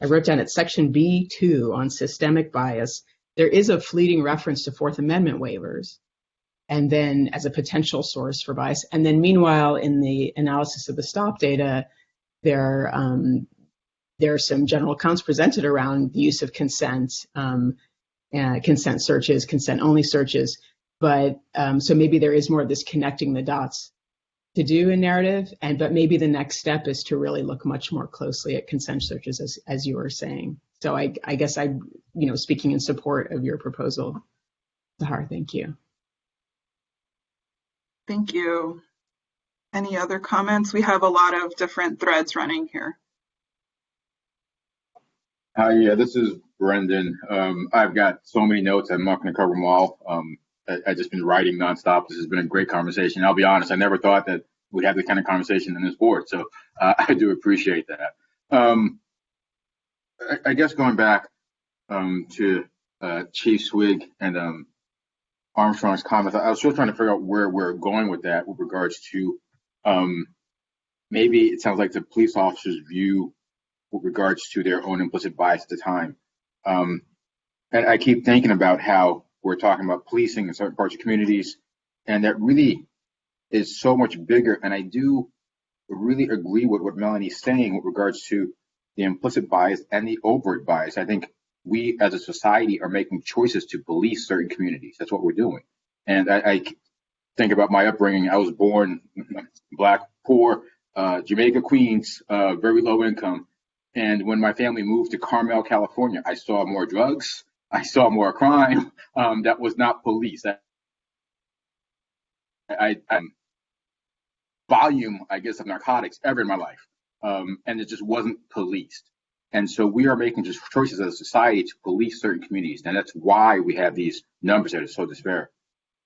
I wrote down at section B2 on systemic bias, there is a fleeting reference to Fourth Amendment waivers, and then as a potential source for bias. And then meanwhile, in the analysis of the stop data, there are some general accounts presented around the use of consent, consent searches, consent-only searches. But so maybe there is more of this connecting the dots to do in narrative, but maybe the next step is to really look much more closely at consent searches, as you were saying. So I guess speaking in support of your proposal, Zahar, thank you. Thank you. Any other comments? We have a lot of different threads running here. Yeah, this is Brendan. I've got so many notes, I'm not going to cover them all. I've just been writing nonstop. This has been a great conversation. I'll be honest, I never thought that we'd have the kind of conversation in this board, so I do appreciate that. I guess going back to Chief Swig and Armstrong's comments, I was still trying to figure out where we're going with that with regards to maybe it sounds like the police officers' view with regards to their own implicit bias at the time. And I keep thinking about how we're talking about policing in certain parts of communities, and that really is so much bigger. And I do really agree with what Melanie's saying with regards to the implicit bias and the overt bias. I think we as a society are making choices to police certain communities. That's what we're doing. And I think about my upbringing. I was born Black, poor, Jamaica, Queens, very low income. And when my family moved to Carmel, California, I saw more drugs. I saw more crime that was not policed. Volume, I guess, of narcotics ever in my life. And it just wasn't policed. And so we are making just choices as a society to police certain communities. And that's why we have these numbers that are so disparate.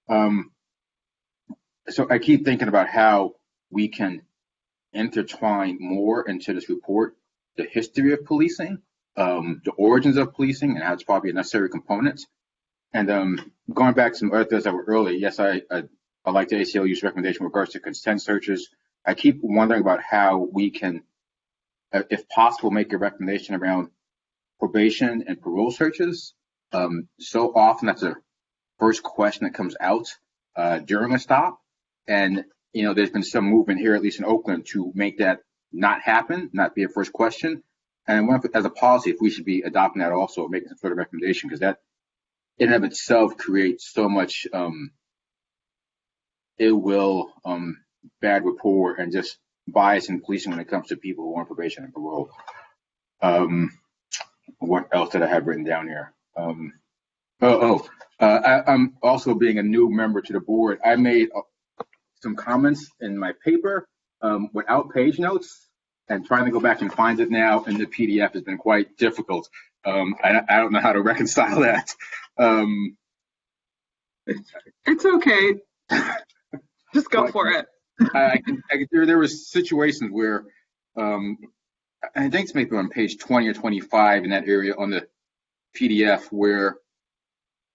So I keep thinking about how we can intertwine more into this report, the history of policing, the origins of policing, and how it's probably a necessary component. And going back to some other things that were early, yes, I like the ACLU's recommendation with regards to consent searches. I keep wondering about how we can, if possible, make a recommendation around probation and parole searches. So often that's a first question that comes out during a stop. And, there's been some movement here, at least in Oakland, to make that not happen, not be a first question. And I wonder, as a policy, if we should be adopting that also, making some sort of recommendation, because that in and of itself creates so much ill will, bad rapport, and just bias in policing when it comes to people who are on probation and parole. What else did I have written down here? I'm also, being a new member to the board, I made some comments in my paper without page notes, and trying to go back and find it now in the PDF has been quite difficult. I don't know how to reconcile that. It's okay. Just go for it. There was situations where, I think it's maybe on page 20 or 25 in that area on the PDF, where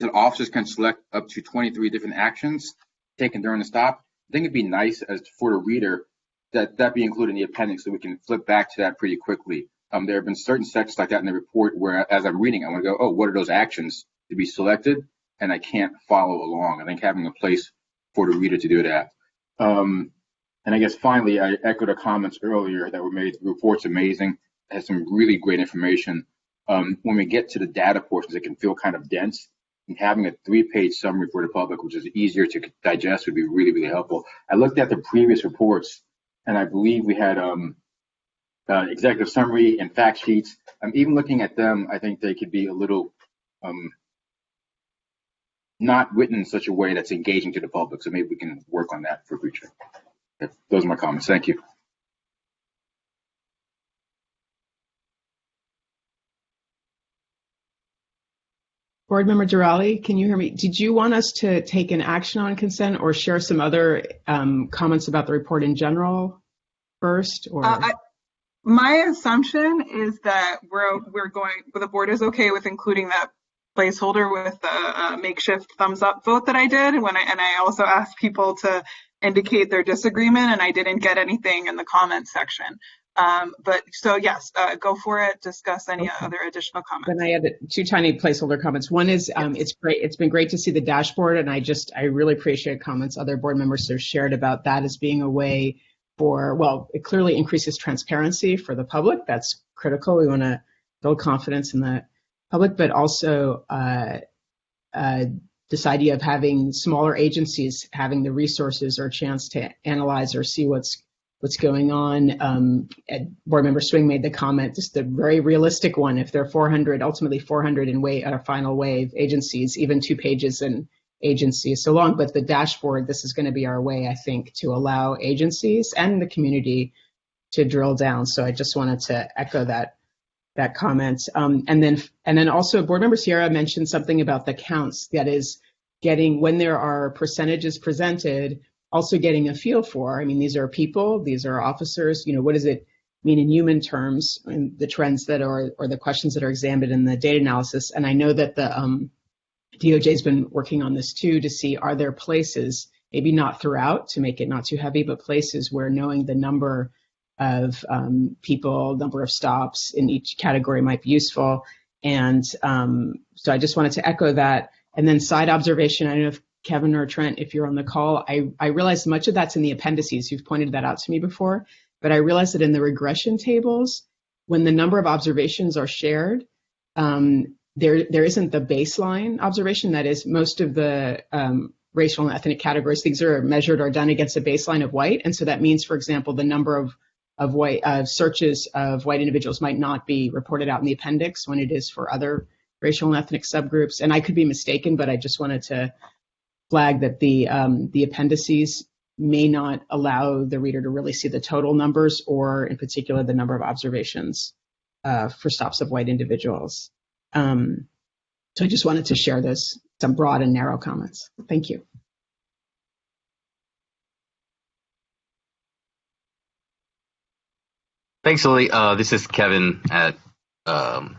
the officers can select up to 23 different actions taken during the stop. I think it'd be nice as for the reader that be included in the appendix so we can flip back to that pretty quickly. There have been certain sections like that in the report where, as I'm reading, I want to go, oh, what are those actions to be selected? And I can't follow along. I think having a place for the reader to do that. And I guess finally, I echo the comments earlier that were made. The report's amazing. It has some really great information. When we get to the data portions, it can feel kind of dense. And having a 3-page summary for the public, which is easier to digest, would be really, really helpful. I looked at the previous reports, and I believe we had executive summary and fact sheets. Even looking at them, I think they could be a little not written in such a way that's engaging to the public. So maybe we can work on that for future. Those are my comments. Thank you. Board Member Durali, can you hear me? Did you want us to take an action on consent or share some other comments about the report in general first? Or my assumption is that the board is okay with including that placeholder with the makeshift thumbs up vote that I did, and I also asked people to indicate their disagreement, and I didn't get anything in the comments section. But so yes, go for it. Discuss any other additional comments. Then I had 2 tiny placeholder comments. One is it's great. It's been great to see the dashboard, and I really appreciate comments other board members have shared about that as being a way for, well, it clearly increases transparency for the public. That's critical. We want to build confidence in the public, but also this idea of having smaller agencies having the resources or chance to analyze or see what's going on. Board Member Swing made the comment, just a very realistic one. If there are ultimately 400 in our final wave agencies, even 2 pages in agency is so long, but the dashboard, this is going to be our way, I think, to allow agencies and the community to drill down. So I just wanted to echo that comment. And then also Board Member Sierra mentioned something about the counts, that is getting, when there are percentages presented, also getting a feel for, I mean, these are people, these are officers, what does it mean in human terms, and the trends that are, or the questions that are examined in the data analysis. And I know that the DOJ has been working on this too, to see, are there places, maybe not throughout to make it not too heavy, but places where knowing the number of people, number of stops in each category might be useful. And so I just wanted to echo that. And then side observation, I don't know if Kevin or Trent, if you're on the call, I realize much of that's in the appendices. You've pointed that out to me before, but I realize that in the regression tables, when the number of observations are shared, there isn't the baseline observation. That is, most of the racial and ethnic categories, things are measured or done against a baseline of white. And so that means, for example, the number of white searches of white individuals might not be reported out in the appendix when it is for other racial and ethnic subgroups. And I could be mistaken, but I just wanted to flag that the appendices may not allow the reader to really see the total numbers, or in particular the number of observations for stops of white individuals. So I just wanted to share some broad and narrow comments. Thank you. Thanks, Lily. This is Kevin at DOJ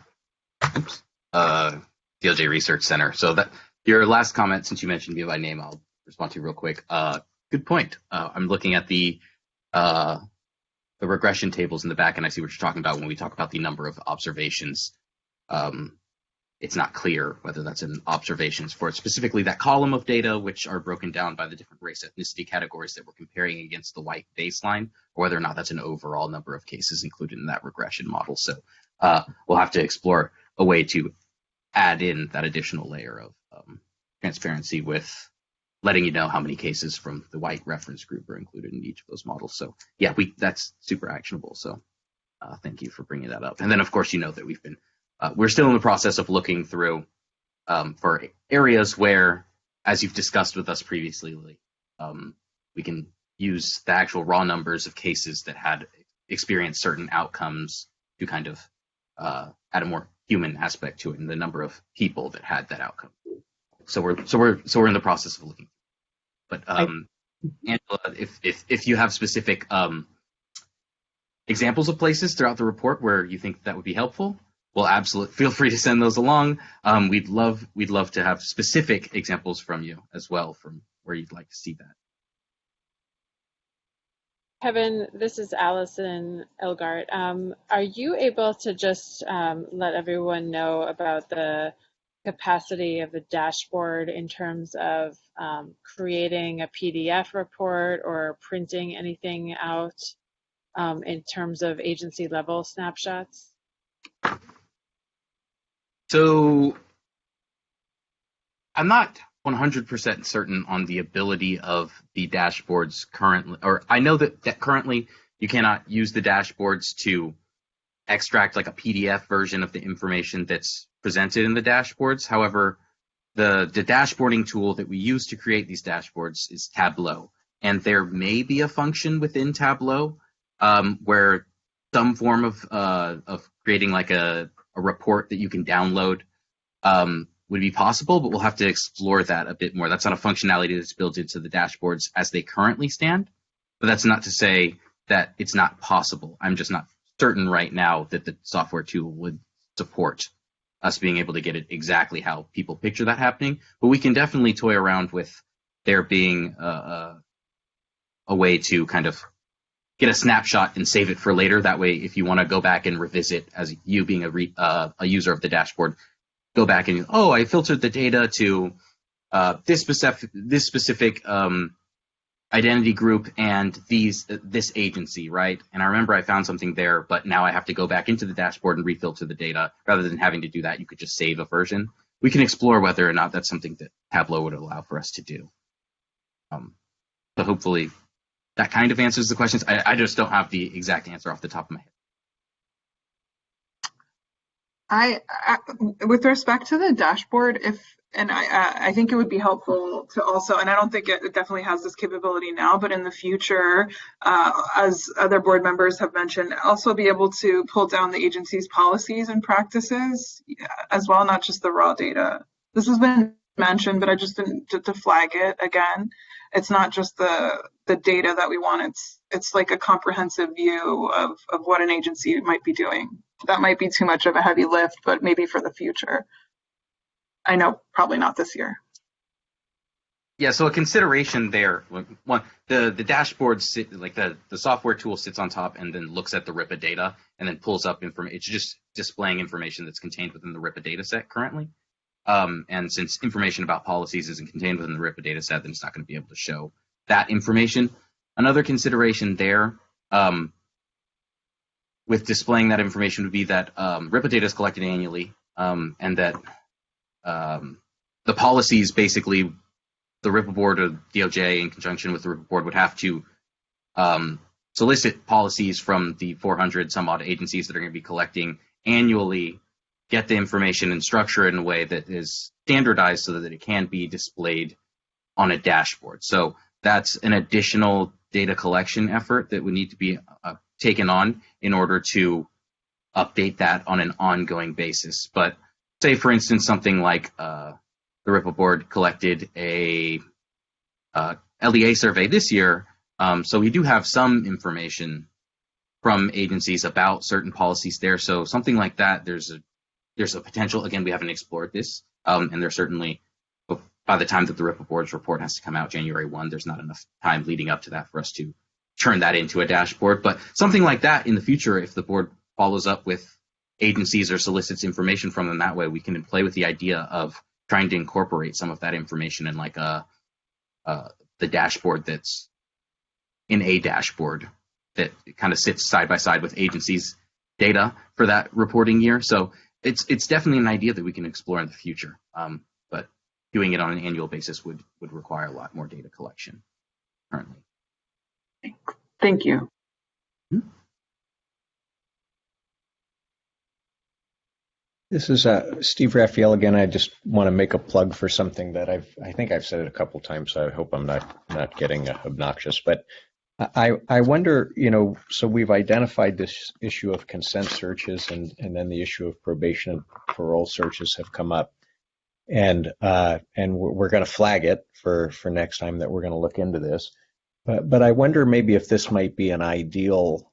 Research Center. So that your last comment, since you mentioned me by name, I'll respond to you real quick. Good point. I'm looking at the regression tables in the back, and I see what you're talking about when we talk about the number of observations. It's not clear whether that's in observations for specifically that column of data, which are broken down by the different race ethnicity categories that we're comparing against the white baseline, or whether or not that's an overall number of cases included in that regression model. So we'll have to explore a way to add in that additional layer of transparency with letting you know how many cases from the white reference group are included in each of those models. So yeah, that's super actionable. So thank you for bringing that up. And then of course, you know that we're still in the process of looking through for areas where, as you've discussed with us previously, we can use the actual raw numbers of cases that had experienced certain outcomes to kind of add a more human aspect to it, and the number of people that had that outcome. So we're in the process of looking. But Angela, if you have specific examples of places throughout the report where you think that would be helpful, well, absolutely feel free to send those along. We'd love to have specific examples from you as well, from where you'd like to see that. Kevin, this is Allison Elgart. Are you able to just let everyone know about the capacity of the dashboard in terms of creating a PDF report or printing anything out in terms of agency level snapshots? So I'm not 100% certain on the ability of the dashboards currently, or I know that currently you cannot use the dashboards to extract like a PDF version of the information that's presented in the dashboards. However, the dashboarding tool that we use to create these dashboards is Tableau, and there may be a function within Tableau where some form of creating like a report that you can download would be possible, but we'll have to explore that a bit more. That's not a functionality that's built into the dashboards as they currently stand, but that's not to say that it's not possible. I'm just not certain right now that the software tool would support us being able to get it exactly how people picture that happening, but we can definitely toy around with there being a way to kind of get a snapshot and save it for later. That way, if you want to go back and revisit as you being a user of the dashboard, go back and, oh, I filtered the data to this specific identity group and this agency, right? And I remember I found something there, but now I have to go back into the dashboard and refilter the data. Rather than having to do that, you could just save a version. We can explore whether or not that's something that Tableau would allow for us to do. So hopefully that kind of answers the questions. I just don't have the exact answer off the top of my head. I with respect to the dashboard, I think it would be helpful to also, and I don't think it definitely has this capability now, but in the future, as other board members have mentioned, also be able to pull down the agency's policies and practices as well, not just the raw data. This has been mentioned, but I just didn't to flag it again. It's not just the data that we want. It's like a comprehensive view of what an agency might be doing. That might be too much of a heavy lift, but maybe for the future. I know probably not this year. Yeah, so a consideration there, one, the dashboard, like the software tool sits on top and then looks at the RIPA data and then pulls up information. It's just displaying information that's contained within the RIPA data set currently. And since information about policies isn't contained within the RIPA data set, then it's not going to be able to show that information. Another consideration there with displaying that information would be that RIPA data is collected annually, and that the policies, basically, the RIPA board or DOJ in conjunction with the RIPA board would have to solicit policies from the 400 some odd agencies that are going to be collecting annually, get the information and structure it in a way that is standardized so that it can be displayed on a dashboard. So that's an additional data collection effort that would need to be taken on in order to update that on an ongoing basis. But say, for instance, something like the RIPA board collected a LEA survey this year, so we do have some information from agencies about certain policies there. So something like that, there's a potential. Again, we haven't explored this, and there's certainly, by the time that the RIPA board's report has to come out January 1, there's not enough time leading up to that for us to turn that into a dashboard. But something like that in the future, if the board follows up with agencies or solicits information from them that way, we can play with the idea of trying to incorporate some of that information in like the dashboard that's in a dashboard that kind of sits side by side with agencies' data for that reporting year. So it's definitely an idea that we can explore in the future. But doing it on an annual basis would require a lot more data collection currently. Thank you. This is Steve Raphael again. I just want to make a plug for something that I think I've said it a couple times, so I hope I'm not getting obnoxious. But I wonder, so we've identified this issue of consent searches, and then the issue of probation and parole searches have come up, and we're going to flag it for next time that we're going to look into this. But I wonder maybe if this might be an ideal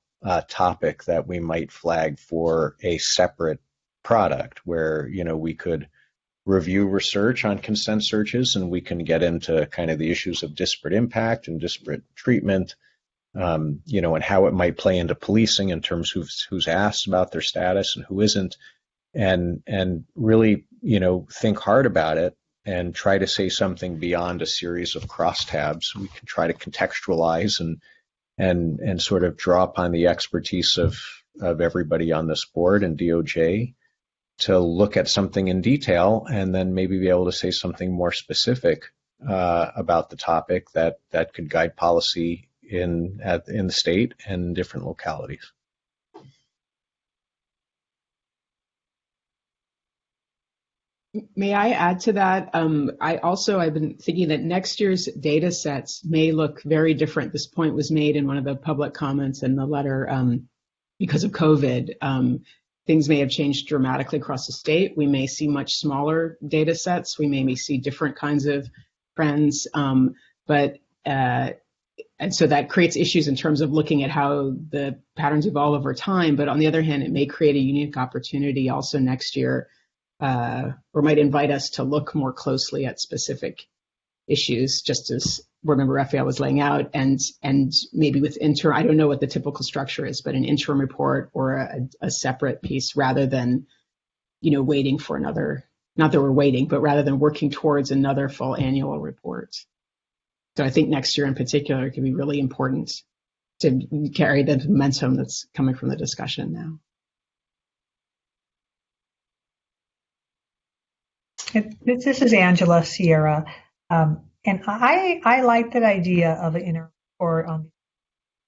topic that we might flag for a separate product where we could review research on consent searches, and we can get into kind of the issues of disparate impact and disparate treatment, and how it might play into policing in terms of who's asked about their status and who isn't, and really think hard about it and try to say something beyond a series of crosstabs. We can try to contextualize and sort of draw upon the expertise of everybody on this board and DOJ to look at something in detail, and then maybe be able to say something more specific about the topic that could guide policy in the state and different localities. May I add to that? I've been thinking that next year's data sets may look very different. This point was made in one of the public comments in the letter. Because of COVID, things may have changed dramatically across the state. We may see much smaller data sets. We may see different kinds of trends, and so that creates issues in terms of looking at how the patterns evolve over time. But on the other hand, it may create a unique opportunity also next year, or might invite us to look more closely at specific issues, just as Board Member Raphael was laying out, and maybe with I don't know what the typical structure is, but an interim report or a separate piece, rather than, waiting for another, not that we're waiting, but rather than working towards another full annual report. So I think next year in particular can be really important to carry the momentum that's coming from the discussion now. This is Angela Sierra. And I like that idea of an interim report on,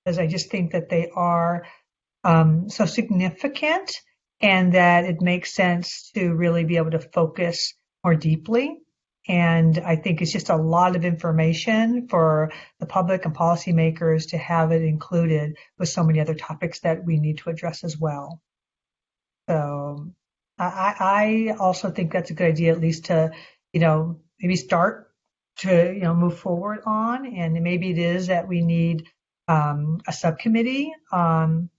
because I just think that they are so significant, and that it makes sense to really be able to focus more deeply. And I think it's just a lot of information for the public and policymakers to have it included with so many other topics that we need to address as well. So I also think that's a good idea, at least to, maybe start to, move forward on. And maybe it is that we need a subcommittee on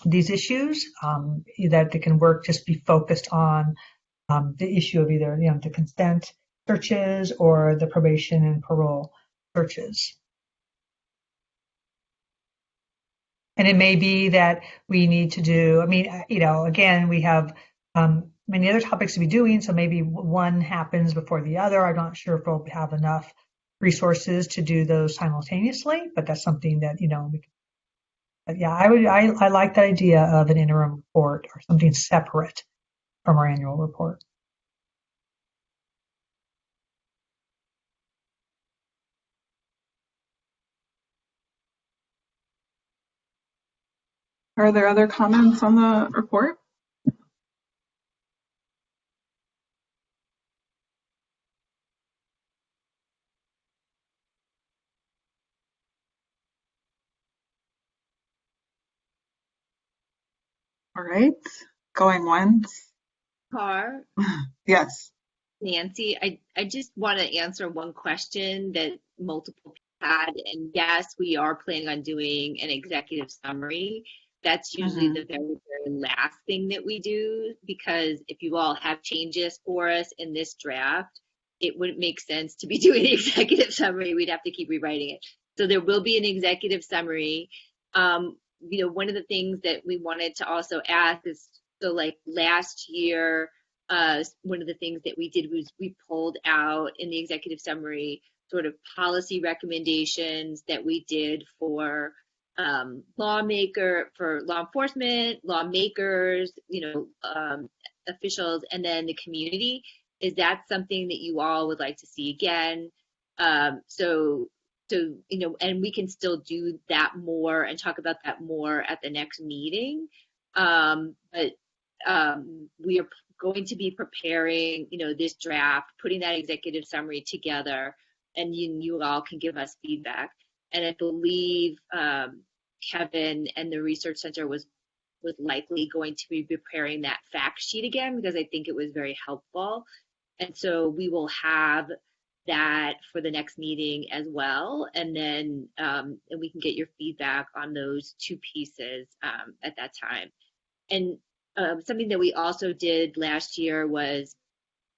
these issues, that they can work, just be focused on the issue of either, the consent searches or the probation and parole searches. And it may be that we need to do, again, we have many other topics to be doing, so maybe one happens before the other. I'm not sure if we'll have enough resources to do those simultaneously, but that's something that, we can. But yeah, I like that idea of an interim report or something separate from our annual report. Are there other comments on the report? All right, going once. Car, Yes. Nancy, I just want to answer one question that multiple people had. And yes, we are planning on doing an executive summary. That's usually the very, very last thing that we do, because if you all have changes for us in this draft, it wouldn't make sense to be doing an executive summary. We'd have to keep rewriting it. So there will be an executive summary. One of the things that we wanted to also ask is, so like last year, one of the things that we did was we pulled out in the executive summary sort of policy recommendations that we did for law enforcement, lawmakers, officials, and then the community. Is that something that you all would like to see again? And we can still do that more and talk about that more at the next meeting. But we are going to be preparing, this draft, putting that executive summary together, and you all can give us feedback. And I believe Kevin and the Research Center was likely going to be preparing that fact sheet again, because I think it was very helpful. And so we will have that for the next meeting as well. And then and we can get your feedback on those two pieces at that time. And something that we also did last year was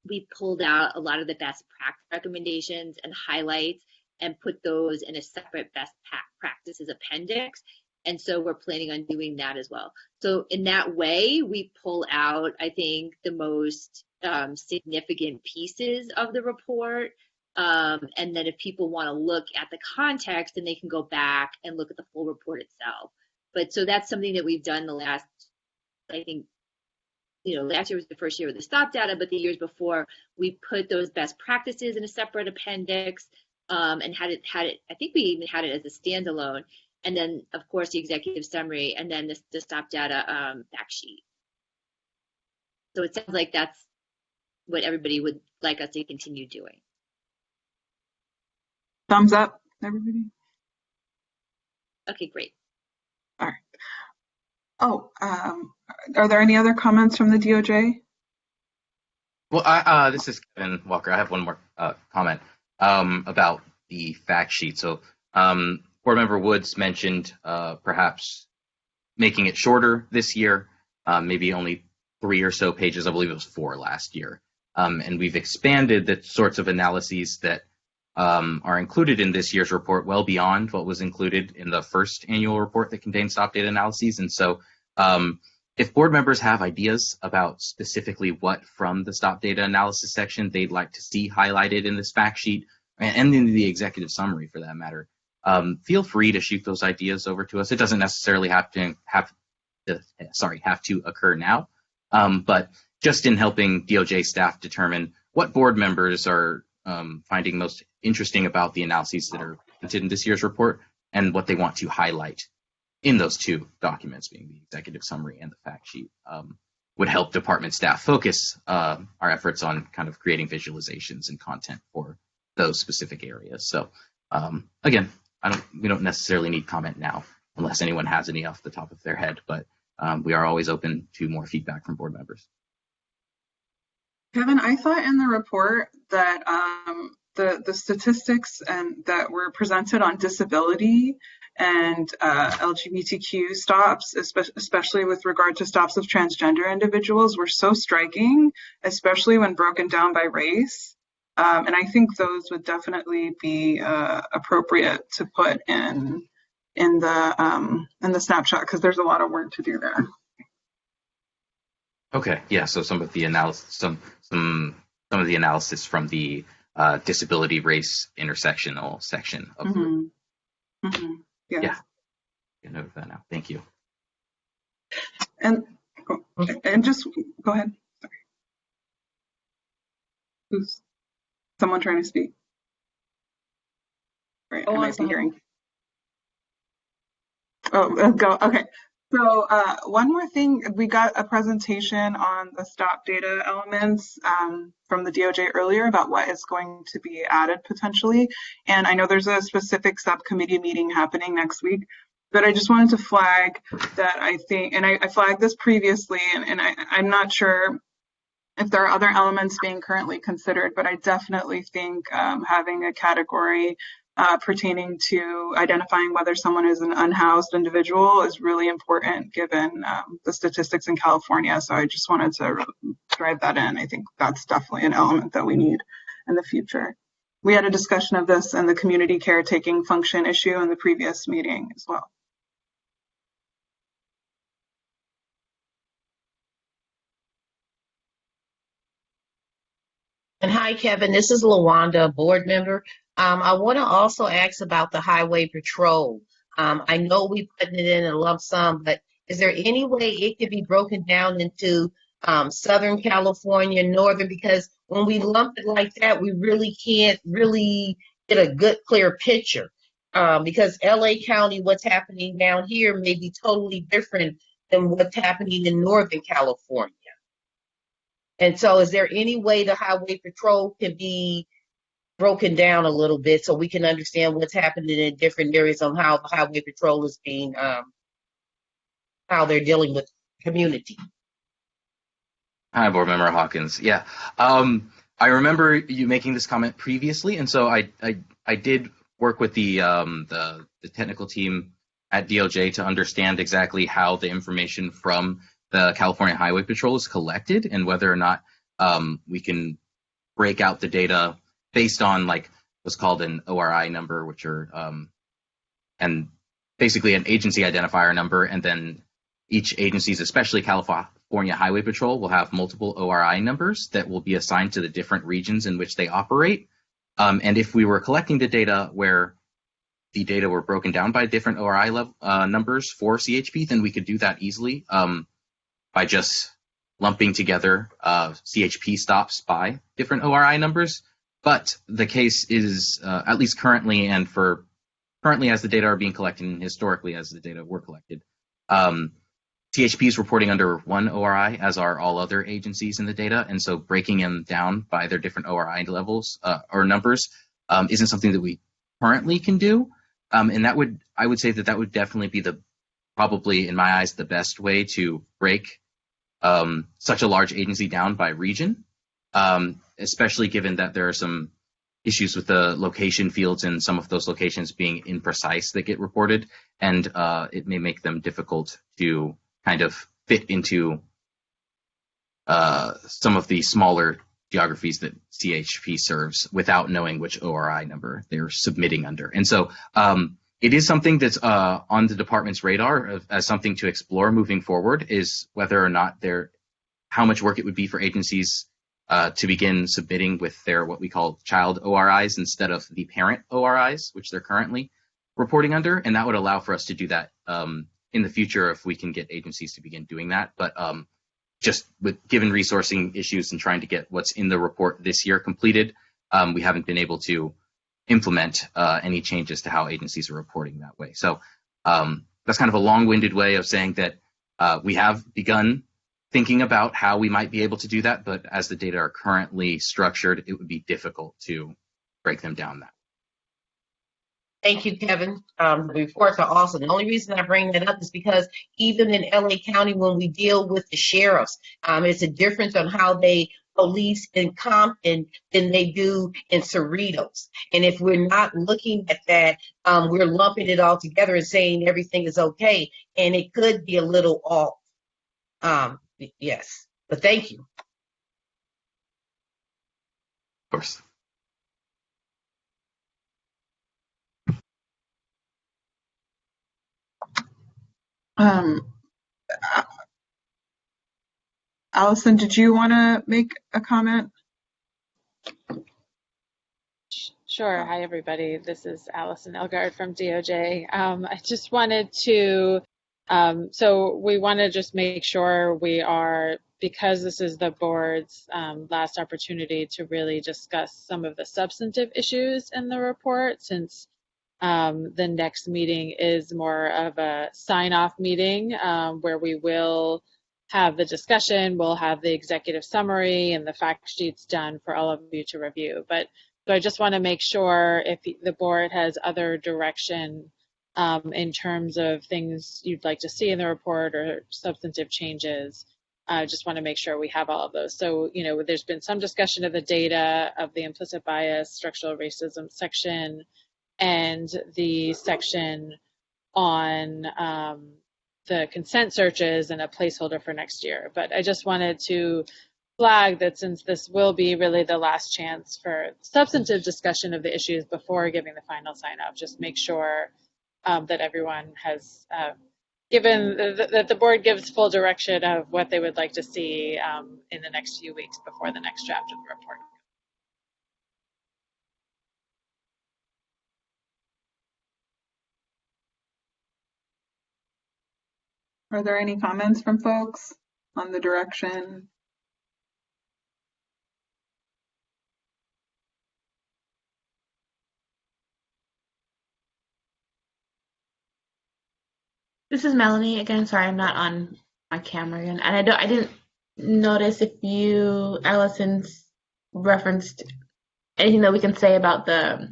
we pulled out a lot of the best practice recommendations and highlights and put those in a separate best practices appendix. And so we're planning on doing that as well. So in that way, we pull out, I think, the most significant pieces of the report. And then if people want to look at the context, then they can go back and look at the full report itself. But so that's something that we've done the last, I think, last year was the first year with the stop data, but the years before, we put those best practices in a separate appendix and had it, I think we even had it as a standalone. And then, of course, the executive summary, and then the stop data fact sheet. So it sounds like that's what everybody would like us to continue doing. Thumbs up, everybody. Okay, great. All right. Oh, are there any other comments from the DOJ? Well, this is Kevin Walker. I have one more comment about the fact sheet. So Board Member Woods mentioned perhaps making it shorter this year, maybe only 3 or so pages. I believe it was 4 last year. And we've expanded the sorts of analyses that are included in this year's report well beyond what was included in the first annual report that contained stop data analyses. And so if board members have ideas about specifically what from the stop data analysis section they'd like to see highlighted in this fact sheet, and in the executive summary for that matter, feel free to shoot those ideas over to us. It doesn't necessarily have to occur now, but just in helping DOJ staff determine what board members are finding most interesting about the analyses that are presented in this year's report and what they want to highlight in those two documents, being the executive summary and the fact sheet, would help department staff focus our efforts on kind of creating visualizations and content for those specific areas. So again, we don't necessarily need comment now unless anyone has any off the top of their head, but we are always open to more feedback from board members. Kevin, I thought in the report that the statistics that were presented on disability and LGBTQ stops, especially with regard to stops of transgender individuals, were so striking, especially when broken down by race. And I think those would definitely be appropriate to put in the snapshot, because there's a lot of work to do there. Okay, yeah. So some of the analysis, some of the analysis from the disability race intersectional section of the. Yes. Yeah. I know that now. Thank you. And just go ahead. Sorry. Who's someone trying to speak? Right. I might be hearing. Oh, go. Okay. So one more thing, we got a presentation on the stop data elements from the DOJ earlier about what is going to be added potentially. And I know there's a specific subcommittee meeting happening next week, but I just wanted to flag that I think, and I flagged this previously, and I'm not sure if there are other elements being currently considered, but I definitely think having a category pertaining to identifying whether someone is an unhoused individual is really important given the statistics in California. So I just wanted to drive that in. I think that's definitely an element that we need in the future. We had a discussion of this and the community caretaking function issue in the previous meeting as well. And hi, Kevin. This is LaWanda, board member. I want to also ask about the highway patrol. I know we put it in a lump sum, but is there any way it could be broken down into Southern California, Northern? Because when we lump it like that, we really can't really get a good, clear picture. Because LA County, what's happening down here may be totally different than what's happening in Northern California. And so is there any way the highway patrol can be broken down a little bit so we can understand what's happening in different areas on how the highway patrol is being, how they're dealing with community? Hi, Board Member Hawkins. Yeah, I remember you making this comment previously, and so I did work with the technical team at DOJ to understand exactly how the information from the California Highway Patrol is collected and whether or not we can break out the data based on like what's called an ORI number, which are and basically an agency identifier number, and then each agency's, especially California Highway Patrol, will have multiple ORI numbers that will be assigned to the different regions in which they operate. And if we were collecting the data where the data were broken down by different ORI numbers for CHP, then we could do that easily by just lumping together CHP stops by different ORI numbers. But the case is, at least currently, and for currently as the data are being collected and historically as the data were collected, CHP is reporting under one ORI, as are all other agencies in the data, and so breaking them down by their different ORI levels or numbers isn't something that we currently can do. And I would say that would definitely be probably in my eyes, the best way to break such a large agency down by region, especially given that there are some issues with the location fields and some of those locations being imprecise that get reported, and it may make them difficult to kind of fit into some of the smaller geographies that CHP serves without knowing which ORI number they're submitting under. And so it is something that's on the department's radar as something to explore moving forward, is whether or not how much work it would be for agencies to begin submitting with their what we call child ORIs instead of the parent ORIs, which they're currently reporting under. And that would allow for us to do that in the future if we can get agencies to begin doing that. But just given resourcing issues and trying to get what's in the report this year completed, we haven't been able to implement any changes to how agencies are reporting that way. So that's kind of a long-winded way of saying that we have begun thinking about how we might be able to do that, but as the data are currently structured, it would be difficult to break them down that way. Thank you, Kevin. The reports are awesome. The only reason I bring that up is because even in LA County, when we deal with the sheriffs, it's a difference on how they police in Compton than they do in Cerritos. And if we're not looking at that, we're lumping it all together and saying everything is okay, and it could be a little off. Yes, but thank you. Of course. Allison, did you want to make a comment? Sure. Hi, everybody. This is Allison Elgart from DOJ. I just wanted to, so we want to just make sure we are, because this is the board's last opportunity to really discuss some of the substantive issues in the report, since the next meeting is more of a sign-off meeting where we will have the discussion, we'll have the executive summary and the fact sheets done for all of you to review. But so I just want to make sure if the board has other direction in terms of things you'd like to see in the report or substantive changes, I just want to make sure we have all of those. So, you know, there's been some discussion of the data of the implicit bias, structural racism section, and the section on the consent searches and a placeholder for next year. But I just wanted to flag that since this will be really the last chance for substantive discussion of the issues before giving the final sign-off, just make sure that everyone has given, that the board gives full direction of what they would like to see in the next few weeks before the next draft of the report. Are there any comments from folks on the direction? This is Melanie again. Sorry, I'm not on my camera again, and I didn't notice if you, Allison's referenced anything that we can say about the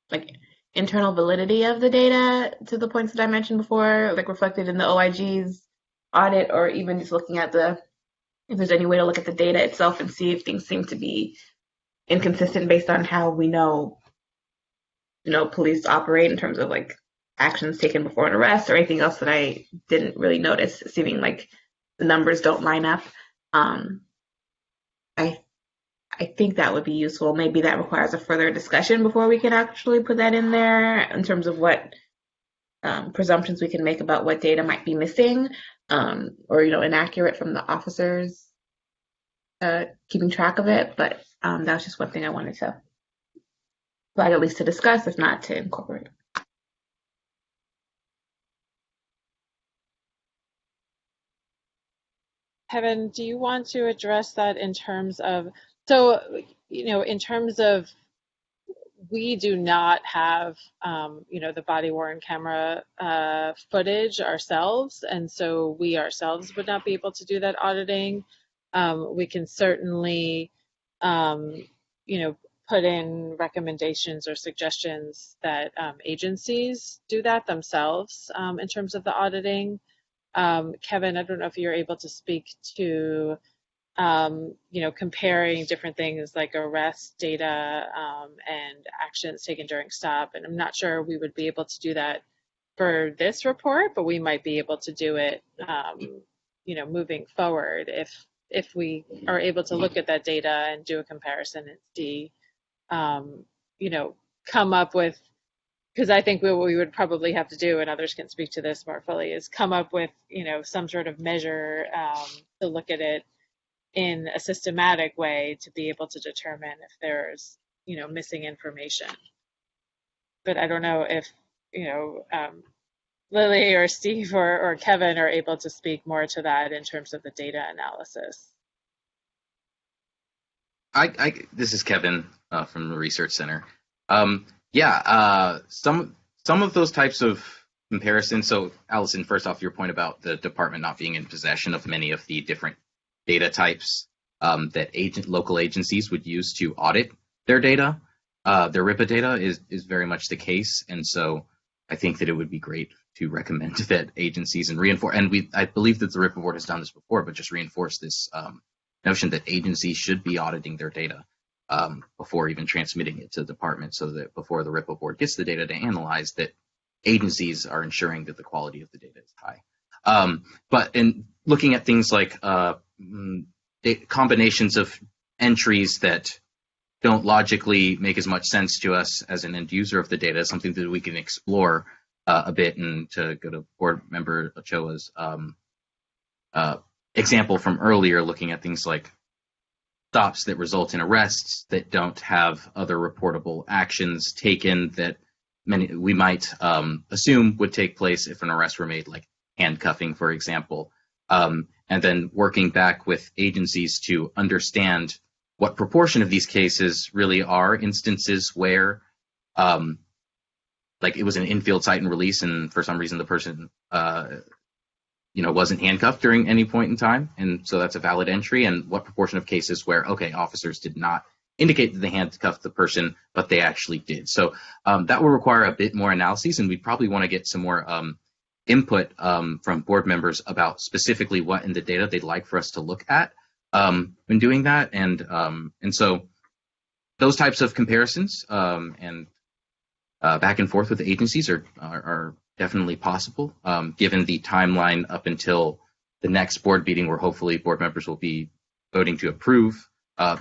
like internal validity of the data to the points that I mentioned before, like reflected in the OIG's audit, or even just looking at if there's any way to look at the data itself and see if things seem to be inconsistent based on how we know, police operate in terms of like actions taken before an arrest or anything else that I didn't really notice, seeming like the numbers don't line up. I think that would be useful. Maybe that requires a further discussion before we can actually put that in there in terms of what presumptions we can make about what data might be missing, or inaccurate from the officers keeping track of it. But that was just one thing I wanted to flag, at least to discuss, if not to incorporate. Kevin, do you want to address that in terms of, so, in terms of, we do not have, the body-worn camera footage ourselves, and so we ourselves would not be able to do that auditing. We can certainly, put in recommendations or suggestions that agencies do that themselves in terms of the auditing. Kevin, I don't know if you're able to speak to, comparing different things like arrest data and actions taken during stop. And I'm not sure we would be able to do that for this report, but we might be able to do it, moving forward if we are able to look at that data and do a comparison and see, come up with, because I think what we would probably have to do, and others can speak to this more fully, is come up with, some sort of measure to look at it in a systematic way to be able to determine if there's, missing information. But I don't know if, Lily or Steve or Kevin are able to speak more to that in terms of the data analysis. This is Kevin from the Research Center. Some of those types of comparisons. So, Allison, first off, your point about the department not being in possession of many of the different data types that local agencies would use to audit their data, their RIPA data is very much the case. And so I think that it would be great to recommend that agencies and reinforce, and I believe that the RIPA board has done this before, but just reinforce this notion that agencies should be auditing their data before even transmitting it to the department, so that before the RIPA board gets the data to analyze, that agencies are ensuring that the quality of the data is high. But in looking at things like combinations of entries that don't logically make as much sense to us as an end user of the data, something that we can explore a bit, and to go to board member Ochoa's example from earlier, looking at things like stops that result in arrests that don't have other reportable actions taken that we might assume would take place if an arrest were made, like handcuffing, for example, and then working back with agencies to understand what proportion of these cases really are instances where like it was an infield cite and release, and for some reason the person wasn't handcuffed during any point in time, and so that's a valid entry, and what proportion of cases where, okay, officers did not indicate that they handcuffed the person, but they actually did. So that will require a bit more analysis, and we'd probably want to get some more input from board members about specifically what in the data they'd like for us to look at when doing that. And so those types of comparisons and back and forth with the agencies are definitely possible, given the timeline up until the next board meeting, where hopefully board members will be voting to approve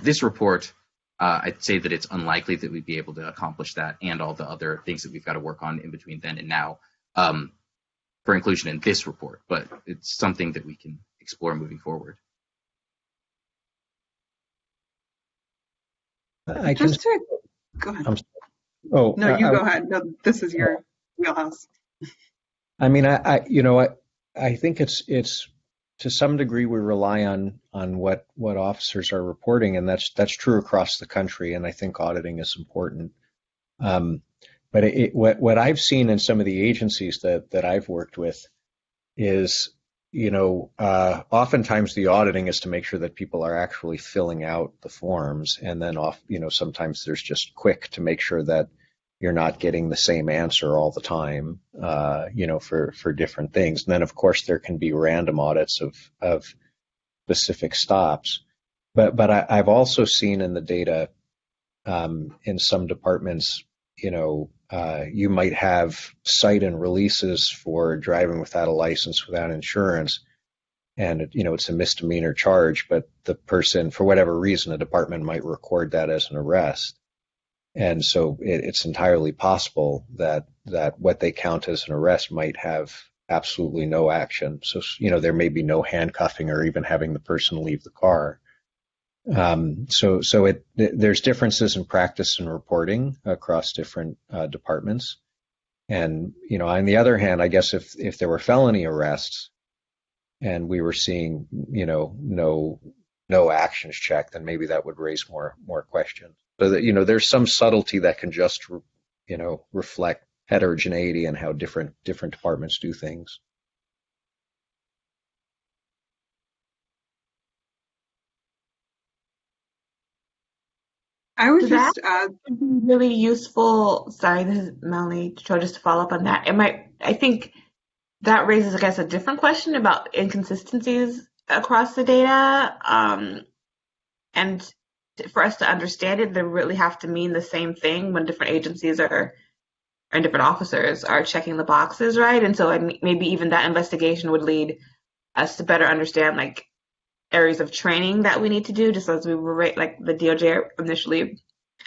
this report. I'd say that it's unlikely that we'd be able to accomplish that and all the other things that we've got to work on in between then and now for inclusion in this report, but it's something that we can explore moving forward. Go ahead. Oh, no, you go ahead. No, this is your wheelhouse. I mean, I think it's to some degree we rely on what officers are reporting, and that's true across the country. And I think auditing is important. But what I've seen in some of the agencies that I've worked with is oftentimes the auditing is to make sure that people are actually filling out the forms, and then sometimes there's just quick to make sure that you're not getting the same answer all the time, for different things. And then of course there can be random audits of specific stops. But I've also seen in the data, in some departments, you might have cite and releases for driving without a license, without insurance, and it's a misdemeanor charge, but the person, for whatever reason, a department might record that as an arrest. And so it's entirely possible that what they count as an arrest might have absolutely no action. So, there may be no handcuffing or even having the person leave the car. There's differences in practice and reporting across different departments. And, on the other hand, I guess if there were felony arrests and we were seeing, no actions checked, then maybe that would raise more questions. So that, there's some subtlety that can just, reflect heterogeneity and how different departments do things. I would So just that add, would be really useful. Sorry, this is Melanie. Just to follow up on that, I think that raises, I guess, a different question about inconsistencies across the data. And for us to understand it, they really have to mean the same thing when different agencies and different officers are checking the boxes, right? And so maybe even that investigation would lead us to better understand like areas of training that we need to do, just as we were like the DOJ initially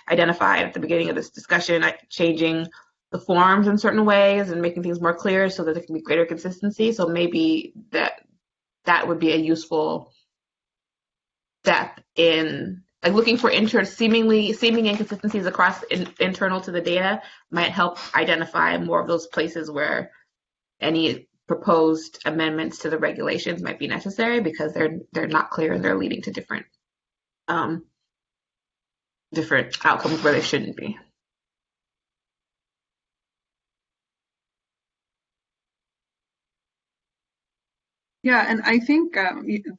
identified at the beginning of this discussion, like changing the forms in certain ways and making things more clear so that there can be greater consistency. So maybe that would be a useful step in like looking for seeming inconsistencies across internal to the data might help identify more of those places where any proposed amendments to the regulations might be necessary because they're not clear and they're leading to different outcomes where they shouldn't be. yeah, and I think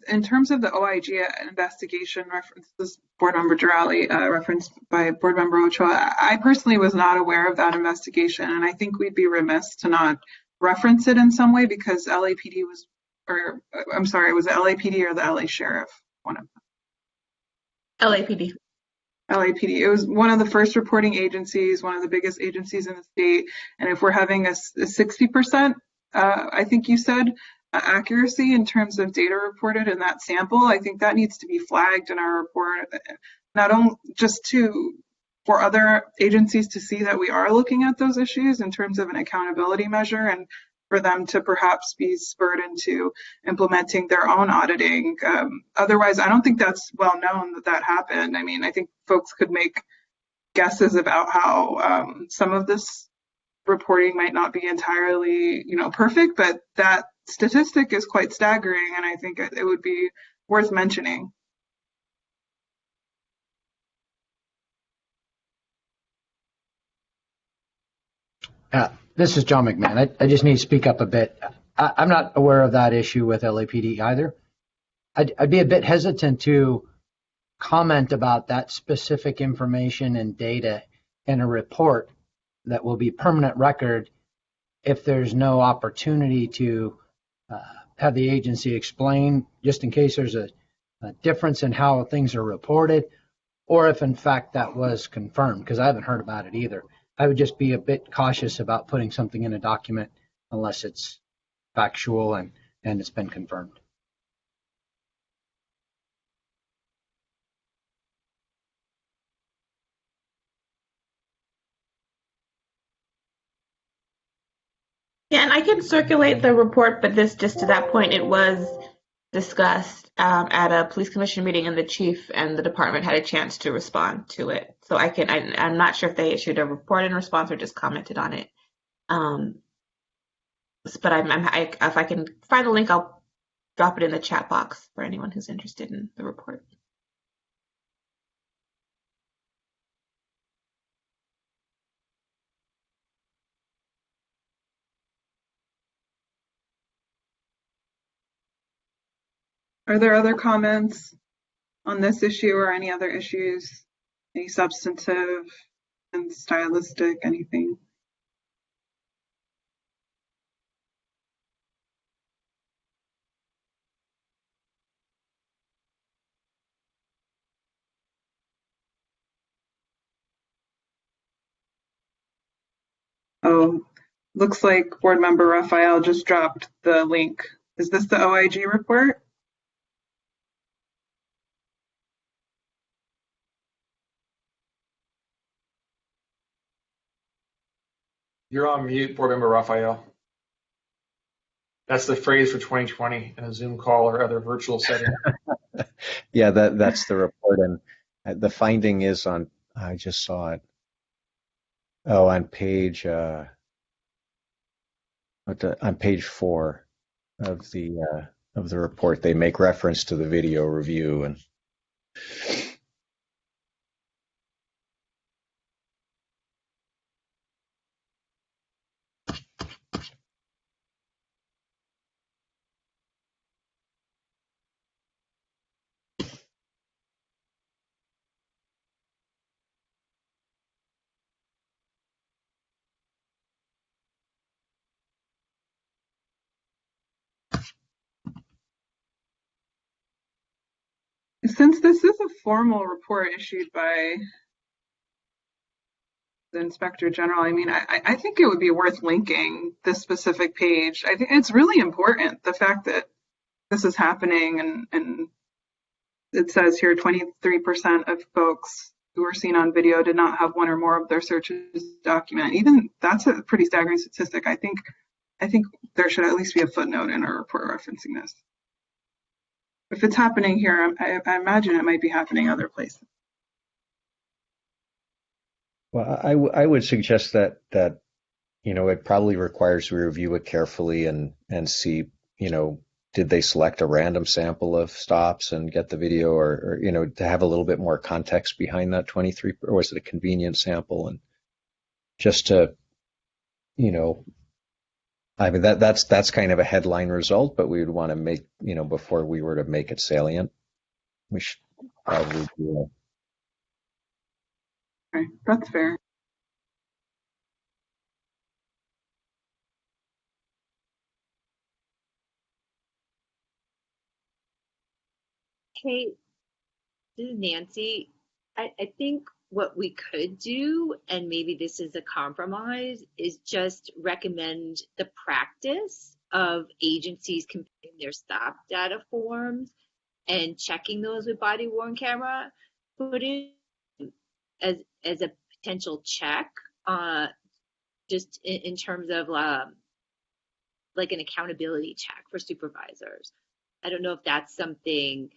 in terms of the OIG investigation references, Board Member Durali, referenced by Board Member Ochoa, I personally was not aware of that investigation, and I think we'd be remiss to not reference it in some way because LAPD was, or I'm sorry, was it LAPD or the LA Sheriff? One of them. LAPD. LAPD. It was one of the first reporting agencies, one of the biggest agencies in the state, and if we're having a 60%, I think you said, accuracy in terms of data reported in that sample, I think that needs to be flagged in our report, not only just for other agencies to see that we are looking at those issues in terms of an accountability measure and for them to perhaps be spurred into implementing their own auditing. Otherwise, I don't think that's well known that happened. I mean, I think folks could make guesses about how some of this reporting might not be entirely, perfect, but that statistic is quite staggering, and I think it would be worth mentioning. This is John McMahon. I just need to speak up a bit. I'm not aware of that issue with LAPD either. I'd be a bit hesitant to comment about that specific information and data in a report that will be permanent record if there's no opportunity to have the agency explain, just in case there's a difference in how things are reported, or if in fact that was confirmed, because I haven't heard about it either. I would just be a bit cautious about putting something in a document unless it's factual and it's been confirmed. Yeah, and I can circulate the report, but this just to that point, it was discussed at a police commission meeting, and the chief and the department had a chance to respond to it. So I'm not sure if they issued a report in response or just commented on it. But if I can find the link, I'll drop it in the chat box for anyone who's interested in the report. Are there other comments on this issue or any other issues? Any substantive and stylistic, anything? Oh, looks like Board Member Raphael just dropped the link. Is this the OIG report? You're on mute, Board Member Raphael. That's the phrase for 2020 in a Zoom call or other virtual setting. Yeah, that's the report, and the finding is on. I just saw it. Oh, on page on page 4 of the report, they make reference to the video review and. Since this is a formal report issued by the Inspector General, I mean, I think it would be worth linking this specific page. I think it's really important, the fact that this is happening, and it says here 23% of folks who were seen on video did not have one or more of their searches documented. Even that's a pretty staggering statistic. I think there should at least be a footnote in our report referencing this. If it's happening here, I imagine it might be happening other places. Well, I would suggest that it probably requires we review it carefully and see, did they select a random sample of stops and get the video, or to have a little bit more context behind that 23, or was it a convenient sample? And just to, I mean, that's kind of a headline result, but we would want to make, before we were to make it salient, we should probably do it. Okay, that's fair. Kate, this is Nancy. I think what we could do, and maybe this is a compromise, is just recommend the practice of agencies comparing their stop data forms and checking those with body-worn camera footage as a potential check, just in terms of like an accountability check for supervisors. I don't know if that's something,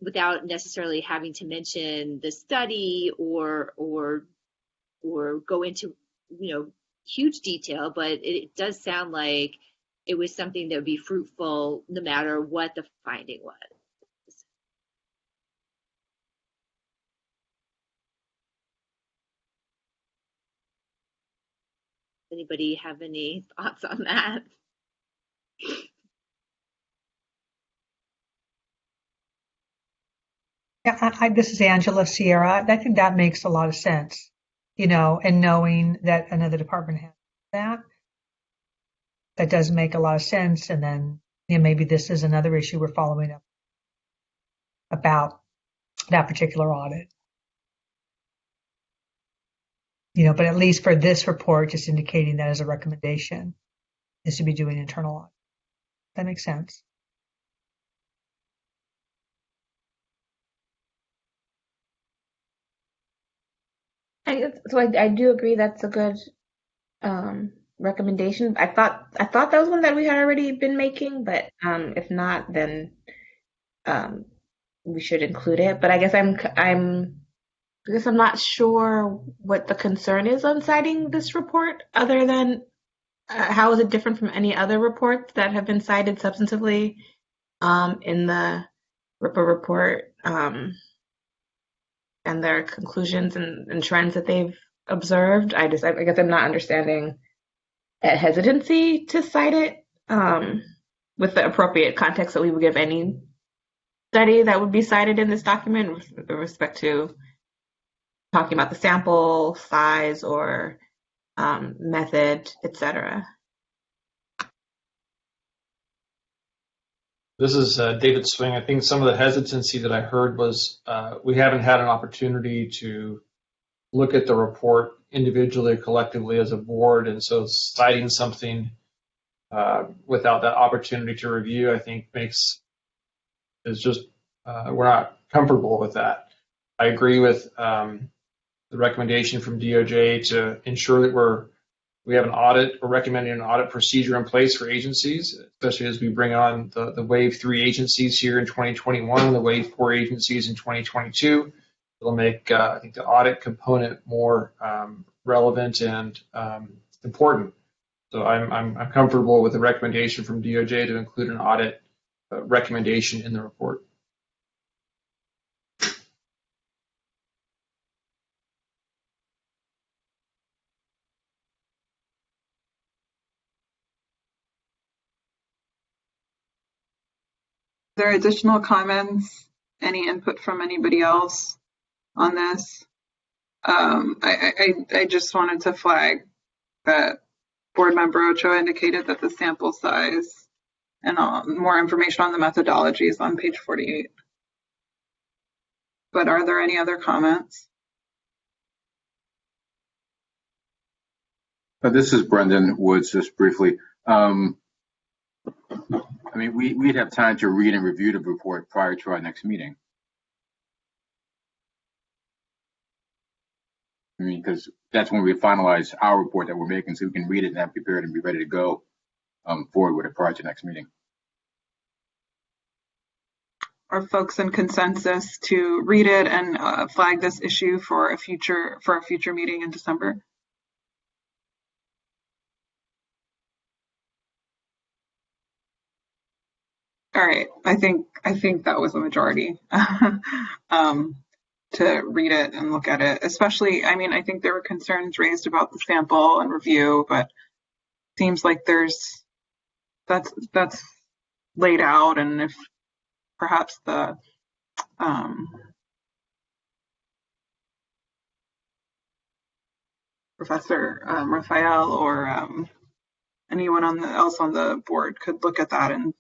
without necessarily having to mention the study or go into huge detail, but it does sound like it was something that would be fruitful no matter what the finding was. Anybody have any thoughts on that? Yeah, this is Angela Sierra. I think that makes a lot of sense, and knowing that another department has that does make a lot of sense. And then maybe this is another issue we're following up about that particular audit. But at least for this report, just indicating that as a recommendation is to be doing internal audit. That makes sense. I do agree that's a good recommendation. I thought that was one that we had already been making, but if not, then we should include it. But I guess I'm not sure what the concern is on citing this report, other than how is it different from any other reports that have been cited substantively in the RIPA report, and their conclusions and trends that they've observed. I guess I'm not understanding a hesitancy to cite it. with the appropriate context that we would give any study that would be cited in this document with respect to talking about the sample size or method, etc. This is David Swing. I think some of the hesitancy that I heard was we haven't had an opportunity to look at the report individually or collectively as a board, and so citing something without that opportunity to review, I think is just we're not comfortable with that. I agree with the recommendation from DOJ to ensure that we have an audit or recommending an audit procedure in place for agencies, especially as we bring on the Wave 3 agencies here in 2021, the Wave 4 agencies in 2022. It'll make, I think, the audit component more relevant and important. So I'm comfortable with the recommendation from DOJ to include an audit recommendation in the report. Are there additional comments? Any input from anybody else on this? I just wanted to flag that Board Member Ochoa indicated that the sample size and more information on the methodology is on page 48. But are there any other comments? This is Brendan Woods, just briefly. I mean, we'd have time to read and review the report prior to our next meeting. I mean, because that's when we finalize our report that we're making, so we can read it and have prepared and be ready to go forward with it prior to next meeting. Are folks in consensus to read it and flag this issue for a future meeting in December? All right, I think that was a majority to read it and look at it. Especially, I mean, I think there were concerns raised about the sample and review, but it seems like that's laid out, and if perhaps the Professor Raphael or anyone else on the board could look at that and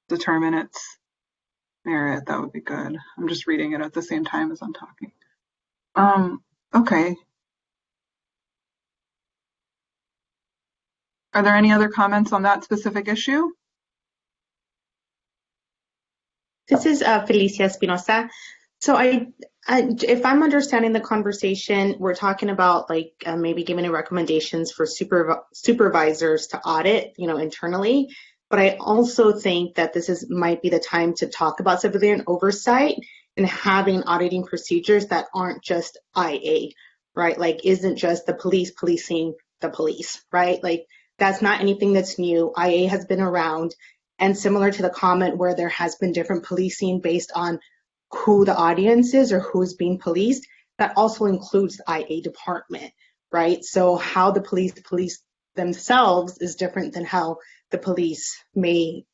determine its merit, that would be good. I'm just reading it at the same time as I'm talking. Okay. Are there any other comments on that specific issue? This is Felicia Espinosa. So if I'm understanding the conversation, we're talking about like maybe giving recommendations for supervisors to audit, internally. But I also think that this might be the time to talk about civilian oversight and having auditing procedures that aren't just IA, right? Like isn't just the police policing the police, right? Like that's not anything that's new. IA has been around, and similar to the comment where there has been different policing based on who the audience is or who's being policed, that also includes the IA department, right? So how the police themselves is different than how the police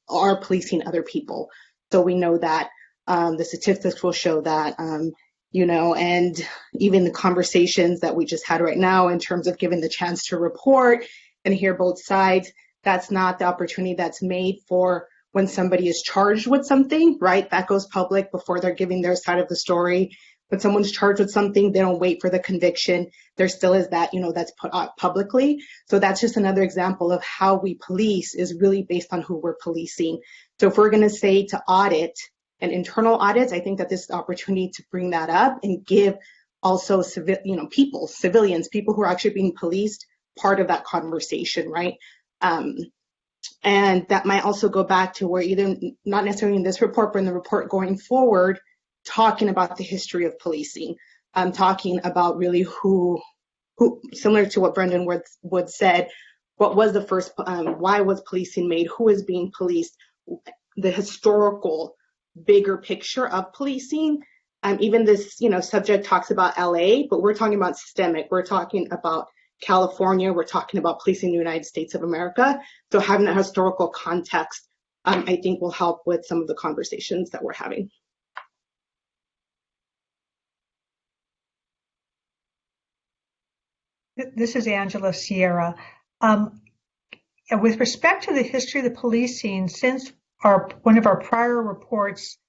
are policing other people. So we know that the statistics will show that, and even the conversations that we just had right now in terms of giving the chance to report and hear both sides, that's not the opportunity that's made for when somebody is charged with something, right? That goes public before they're giving their side of the story. When someone's charged with something, they don't wait for the conviction. There still is that, that's put out publicly. So that's just another example of how we police is really based on who we're policing. So if we're going to say to audit and internal audits, I think that this is the opportunity to bring that up and give also civilians, people who are actually being policed, part of that conversation, right? And that might also go back to where either not necessarily in this report, but in the report going forward, talking about the history of policing, talking about really who, similar to what Brendan Wood said, what was the first, why was policing made, who is being policed, the historical bigger picture of policing. Even this, subject talks about LA, but we're talking about systemic. We're talking about, California, we're talking about policing the United States of America. So having that historical context, I think will help with some of the conversations that we're having. This is Angela Sierra. With respect to the history of the policing, since one of our prior reports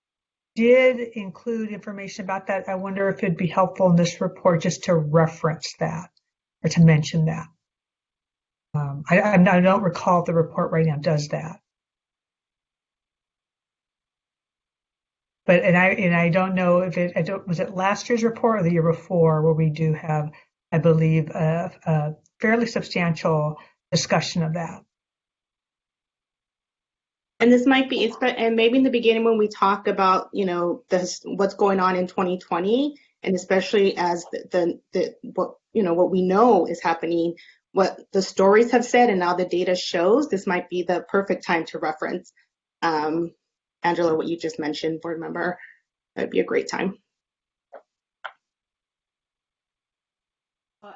did include information about that, I wonder if it'd be helpful in this report just to reference that or to mention that. I don't recall if the report right now does that. But I don't know if was it last year's report or the year before where we do have, I believe, a fairly substantial discussion of that. And this might be, and maybe in the beginning when we talk about, what's going on in 2020, and especially as what we know is happening, what the stories have said, and now the data shows, this might be the perfect time to reference. Angela, what you just mentioned, board member, that'd be a great time.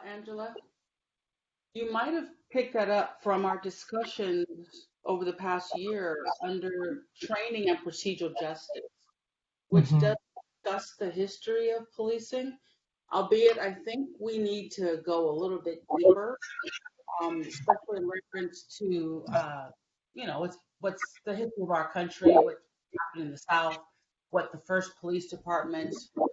Angela, you might have picked that up from our discussions over the past year under training and procedural justice, which does discuss the history of policing, albeit I think we need to go a little bit deeper, especially in reference to, what's the history of our country, what happened in the South, what the first police department, but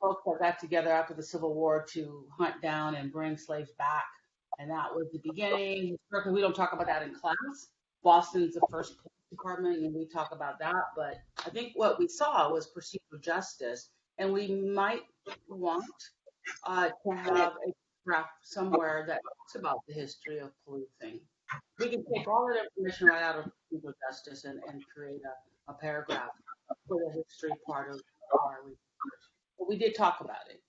folks that got together after the Civil War to hunt down and bring slaves back. And that was the beginning. We don't talk about that in class. Boston's the first police department, and we talk about that. But I think what we saw was procedural justice, and we might want to have a graph somewhere that talks about the history of policing. We can take all that information right out of procedural justice and create a paragraph for the history part of our research. But we did talk about it.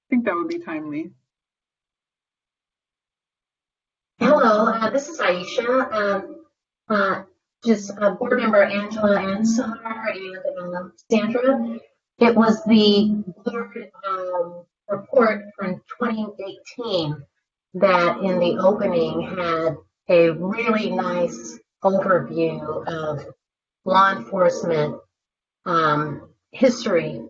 I think that would be timely. Hello, this is Aisha. Just board member Angela and Sahar and Sandra. It was the board report from 2018 that in the opening had a really nice overview of law enforcement history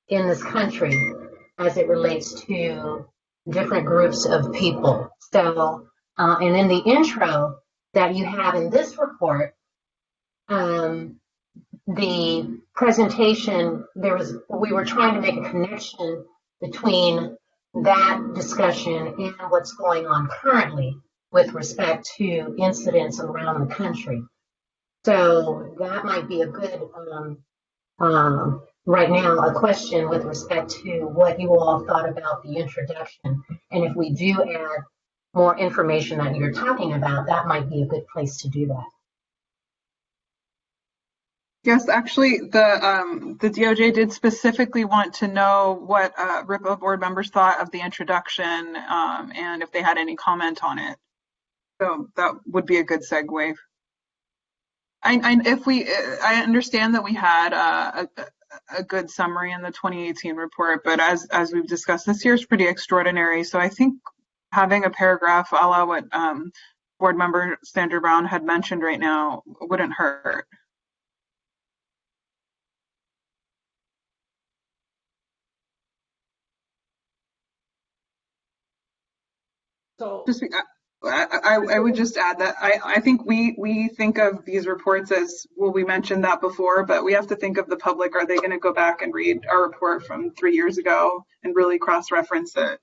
in this country as it relates to different groups of people. So, and in the intro that you have in this report, the presentation, we were trying to make a connection between that discussion and what's going on currently with respect to incidents around the country. So that might be a good, right now, a question with respect to what you all thought about the introduction. And if we do add more information that you're talking about, that might be a good place to do that. Yes, actually, the DOJ did specifically want to know what RIPA board members thought of the introduction and if they had any comment on it. So that would be a good segue. I understand that we had a good summary in the 2018 report, but as we've discussed, this year is pretty extraordinary. So I think having a paragraph a la what board member Sandra Brown had mentioned right now wouldn't hurt. So I would just add that I think we think of these reports as, well, we mentioned that before, but we have to think of the public. Are they going to go back and read our report from 3 years ago and really cross-reference it,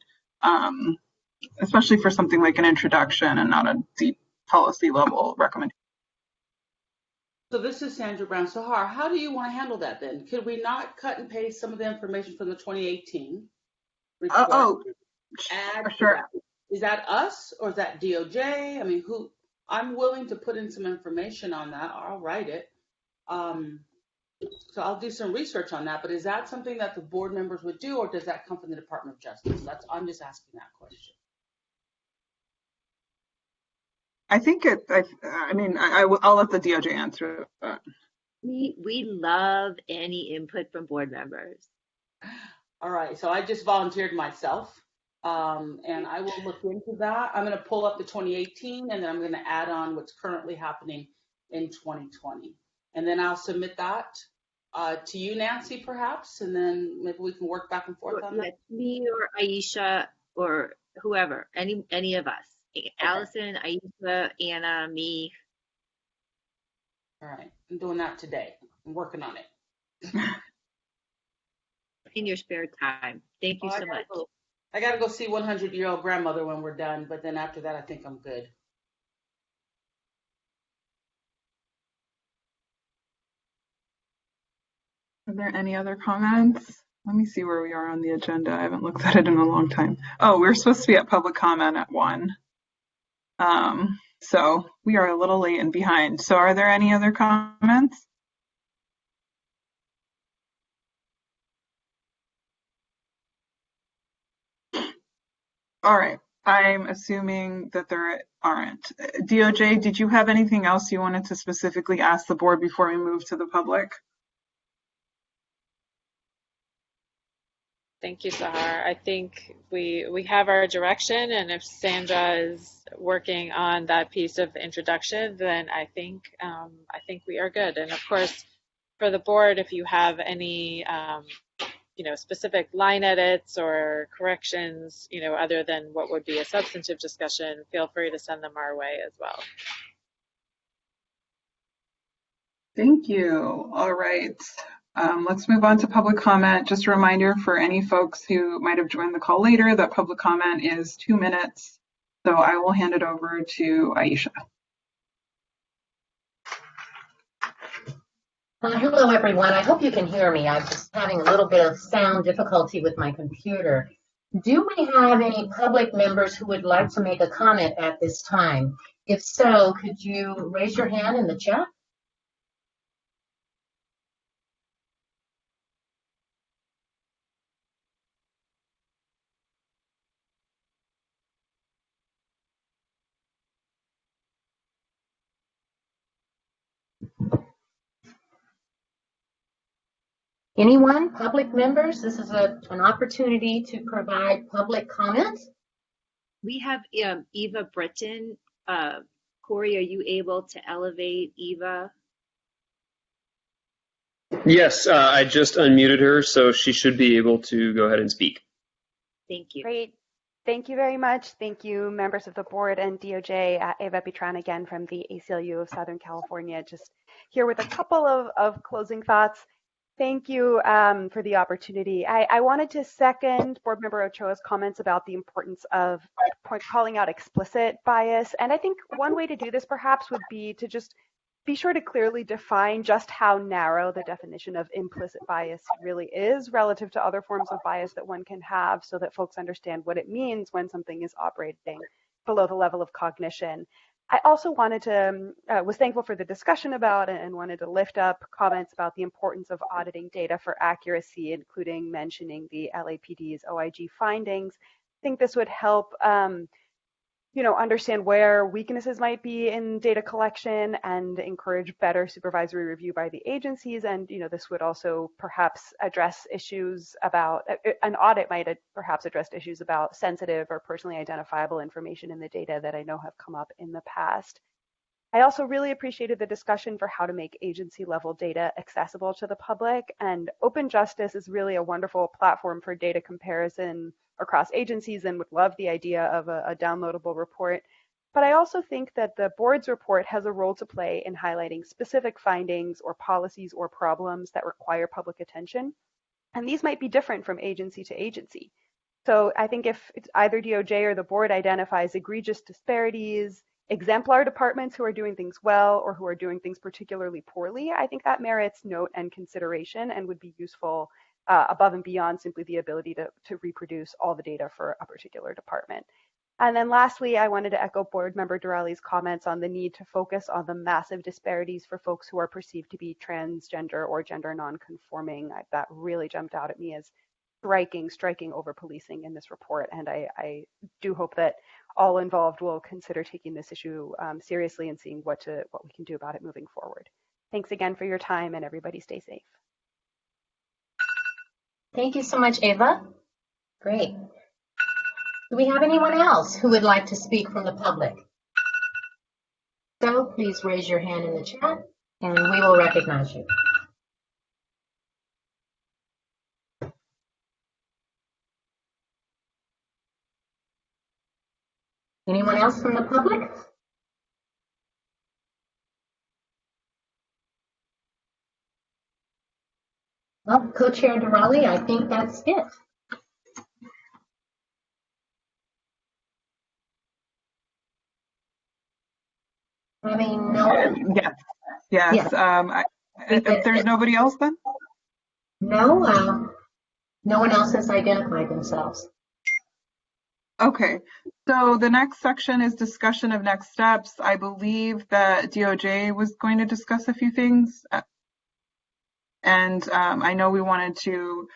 especially for something like an introduction and not a deep policy level recommendation? So this is Sandra Brown. Sahar, how do you want to handle that then? Could we not cut and paste some of the information from the 2018 report? Add sure. That? Is that us or is that DOJ? I mean, I'm willing to put in some information on that. I'll write it. So I'll do some research on that. But is that something that the board members would do, or does that come from the Department of Justice? I'm just asking that question. I think I'll let the DOJ answer that. We love any input from board members. All right, so I just volunteered myself, and I will look into that. I'm going to pull up the 2018, and then I'm going to add on what's currently happening in 2020. And then I'll submit that to you, Nancy, perhaps, and then maybe we can work back and forth on that. Yes, me or Aisha or whoever, any of us. Allison, Aisha, Anna, me. All right, I'm doing that today. I'm working on it. In your spare time. Thank you so much. I got to go see 100-year-old grandmother when we're done, but then after that, I think I'm good. Are there any other comments? Let me see where we are on the agenda. I haven't looked at it in a long time. Oh, we're supposed to be at public comment at 1. So we are a little late and behind. So are there any other comments? All right. I'm assuming that there aren't. DOJ, did you have anything else you wanted to specifically ask the board before we move to the public? Thank you, Sahar. I think we have our direction, and if Sandra is working on that piece of introduction, then I think we are good. And of course, for the board, if you have any specific line edits or corrections, other than what would be a substantive discussion, feel free to send them our way as well. Thank you. All right. Let's move on to public comment. Just a reminder for any folks who might have joined the call later that public comment is 2 minutes. So I will hand it over to Aisha. Hello, everyone. I hope you can hear me. I'm just having a little bit of sound difficulty with my computer. Do we have any public members who would like to make a comment at this time? If so, could you raise your hand in the chat? Anyone, public members? This is an opportunity to provide public comment. We have Eva Britton. Corey, are you able to elevate Eva? Yes, I just unmuted her, so she should be able to go ahead and speak. Thank you. Great. Thank you very much. Thank you, members of the board and DOJ. Eva Bitran again from the ACLU of Southern California, just here with a couple of closing thoughts. Thank you for the opportunity. I wanted to second Board Member Ochoa's comments about the importance of calling out explicit bias. And I think one way to do this perhaps would be to just be sure to clearly define just how narrow the definition of implicit bias really is relative to other forms of bias that one can have, so that folks understand what it means when something is operating below the level of cognition. I also wanted to, was thankful for the discussion about it and wanted to lift up comments about the importance of auditing data for accuracy, including mentioning the LAPD's OIG findings. I think this would help understand where weaknesses might be in data collection and encourage better supervisory review by the agencies. And, this would also perhaps address issues about, an audit might perhaps address issues about sensitive or personally identifiable information in the data that I know have come up in the past. I also really appreciated the discussion for how to make agency level data accessible to the public, and Open Justice is really a wonderful platform for data comparison across agencies and would love the idea of a downloadable report. But I also think that the board's report has a role to play in highlighting specific findings or policies or problems that require public attention. And these might be different from agency to agency. So I think if it's either DOJ or the board identifies egregious disparities, exemplar departments who are doing things well or who are doing things particularly poorly, I think that merits note and consideration and would be useful above and beyond simply the ability to reproduce all the data for a particular department. And then lastly, I wanted to echo Board Member Durrelli's comments on the need to focus on the massive disparities for folks who are perceived to be transgender or gender nonconforming. That really jumped out at me as striking over-policing in this report. And I do hope that all involved will consider taking this issue seriously and seeing what we can do about it moving forward. Thanks again for your time, and everybody stay safe. Thank you so much, Ava. Great. Do we have anyone else who would like to speak from the public? So please raise your hand in the chat and we will recognize you. Anyone else from the public? Well, Co-Chair Durali, I think that's it. I mean, no. Yes. Yes. Yes. If there's nobody else, then? No, no one else has identified themselves. Okay, so the next section is discussion of next steps. I believe that DOJ was going to discuss a few things. And I know we wanted to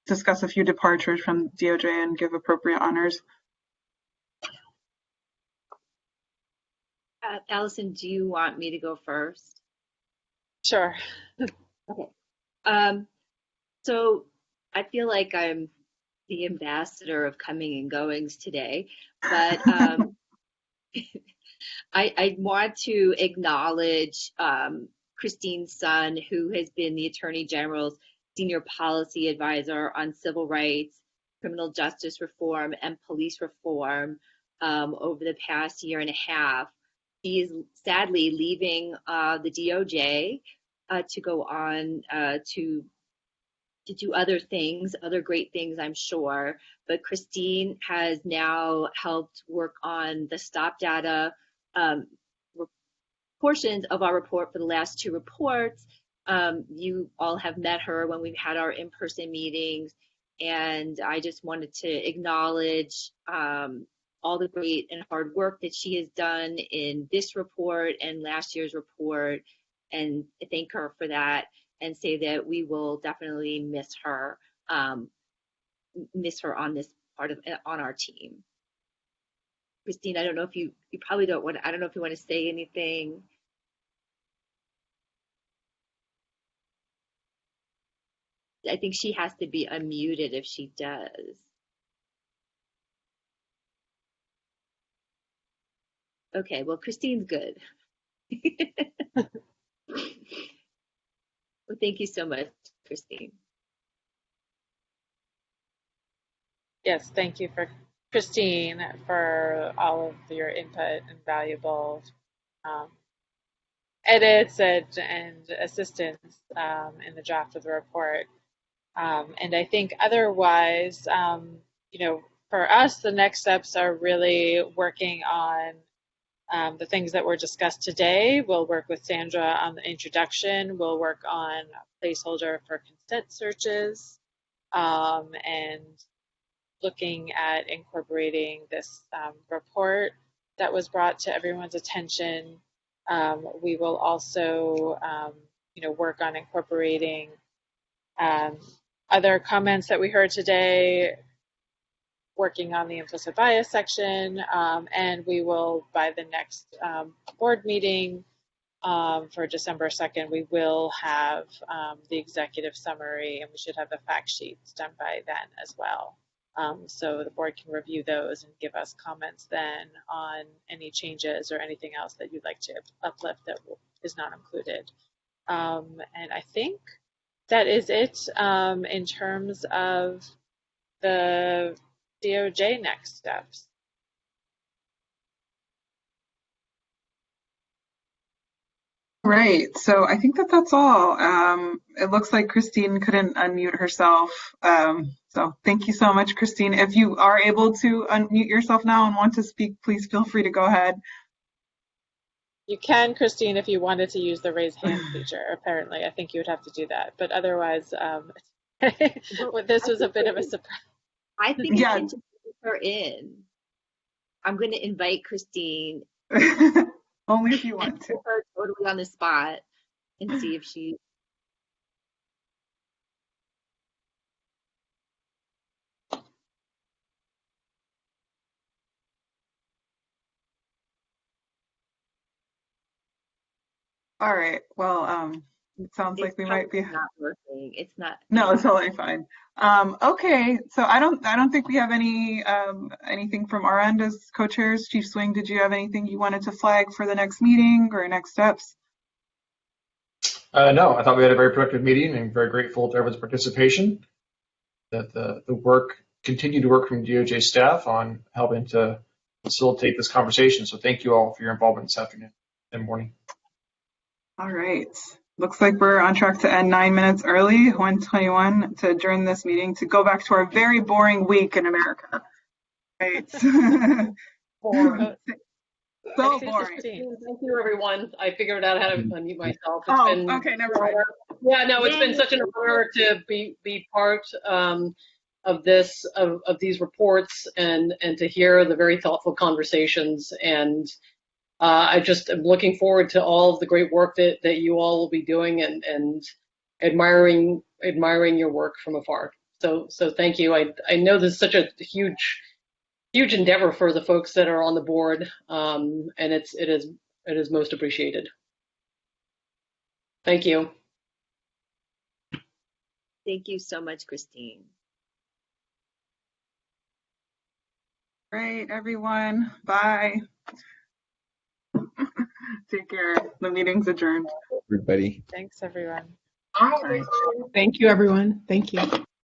discuss a few departures from DOJ and give appropriate honors. Allison, do you want me to go first? Sure. Okay. So I feel like I'm the ambassador of coming and goings today, but I want to acknowledge Christine Sun, who has been the Attorney General's Senior Policy Advisor on civil rights, criminal justice reform, and police reform over the past year and a half. She is sadly leaving the DOJ to go on to do other things, other great things, I'm sure. But Christine has now helped work on the stop data portions of our report for the last two reports. You all have met her when we've had our in-person meetings, and I just wanted to acknowledge all the great and hard work that she has done in this report and last year's report, and thank her for that, and say that we will definitely miss her on this part of on our team. Christine, I don't know if you probably don't want. I don't know if you want to say anything. I think she has to be unmuted if she does. Okay, well, Christine's good. Well, thank you so much, Christine. Yes, thank you for Christine for all of your input and valuable edits and assistance in the draft of the report. And I think otherwise, for us, the next steps are really working on the things that were discussed today. We'll work with Sandra on the introduction. We'll work on a placeholder for consent searches and looking at incorporating this report that was brought to everyone's attention. We will also, work on incorporating other comments that we heard today, working on the implicit bias section, and we will, by the next board meeting for December 2nd, we will have the executive summary, and we should have the fact sheets done by then as well. So the board can review those and give us comments then on any changes or anything else that you'd like to uplift that is not included. And I think that is it in terms of the DOJ next steps. Right, so I think that's all. It looks like Christine couldn't unmute herself. So thank you so much, Christine. If you are able to unmute yourself now and want to speak, please feel free to go ahead. You can, Christine, if you wanted to use the raise hand feature. Apparently, I think you would have to do that. But otherwise, this was a bit of a surprise. I think we can just put her in. I'm going to invite Christine. Only if you want to. Put her totally on the spot and see if she. All right. Well, it sounds like It's we might be. probably not working. It's not. No, it's totally fine. Okay, so I don't think we have anything from our end as co-chairs. Chief Swing, did you have anything you wanted to flag for the next meeting or next steps? No, I thought we had a very productive meeting and very grateful to everyone's participation. That the work continued to work from DOJ staff on helping to facilitate this conversation. So thank you all for your involvement this afternoon and morning. All right. Looks like we're on track to end 9 minutes early, 1:21, to adjourn this meeting to go back to our very boring week in America. Right. Boring. So boring. Thank you, everyone. I figured out how to unmute myself. Okay, never mind. Yeah, no, it's been such an honor to be part of these reports and to hear the very thoughtful conversations. And I just am looking forward to all of the great work that you all will be doing and admiring your work from afar. So thank you. I know this is such a huge endeavor for the folks that are on the board, and it is most appreciated. Thank you. Thank you so much, Christine. Great, everyone. Bye. Take care. The meeting's adjourned. Everybody. Thanks, everyone. Bye. Thank you, everyone. Thank you.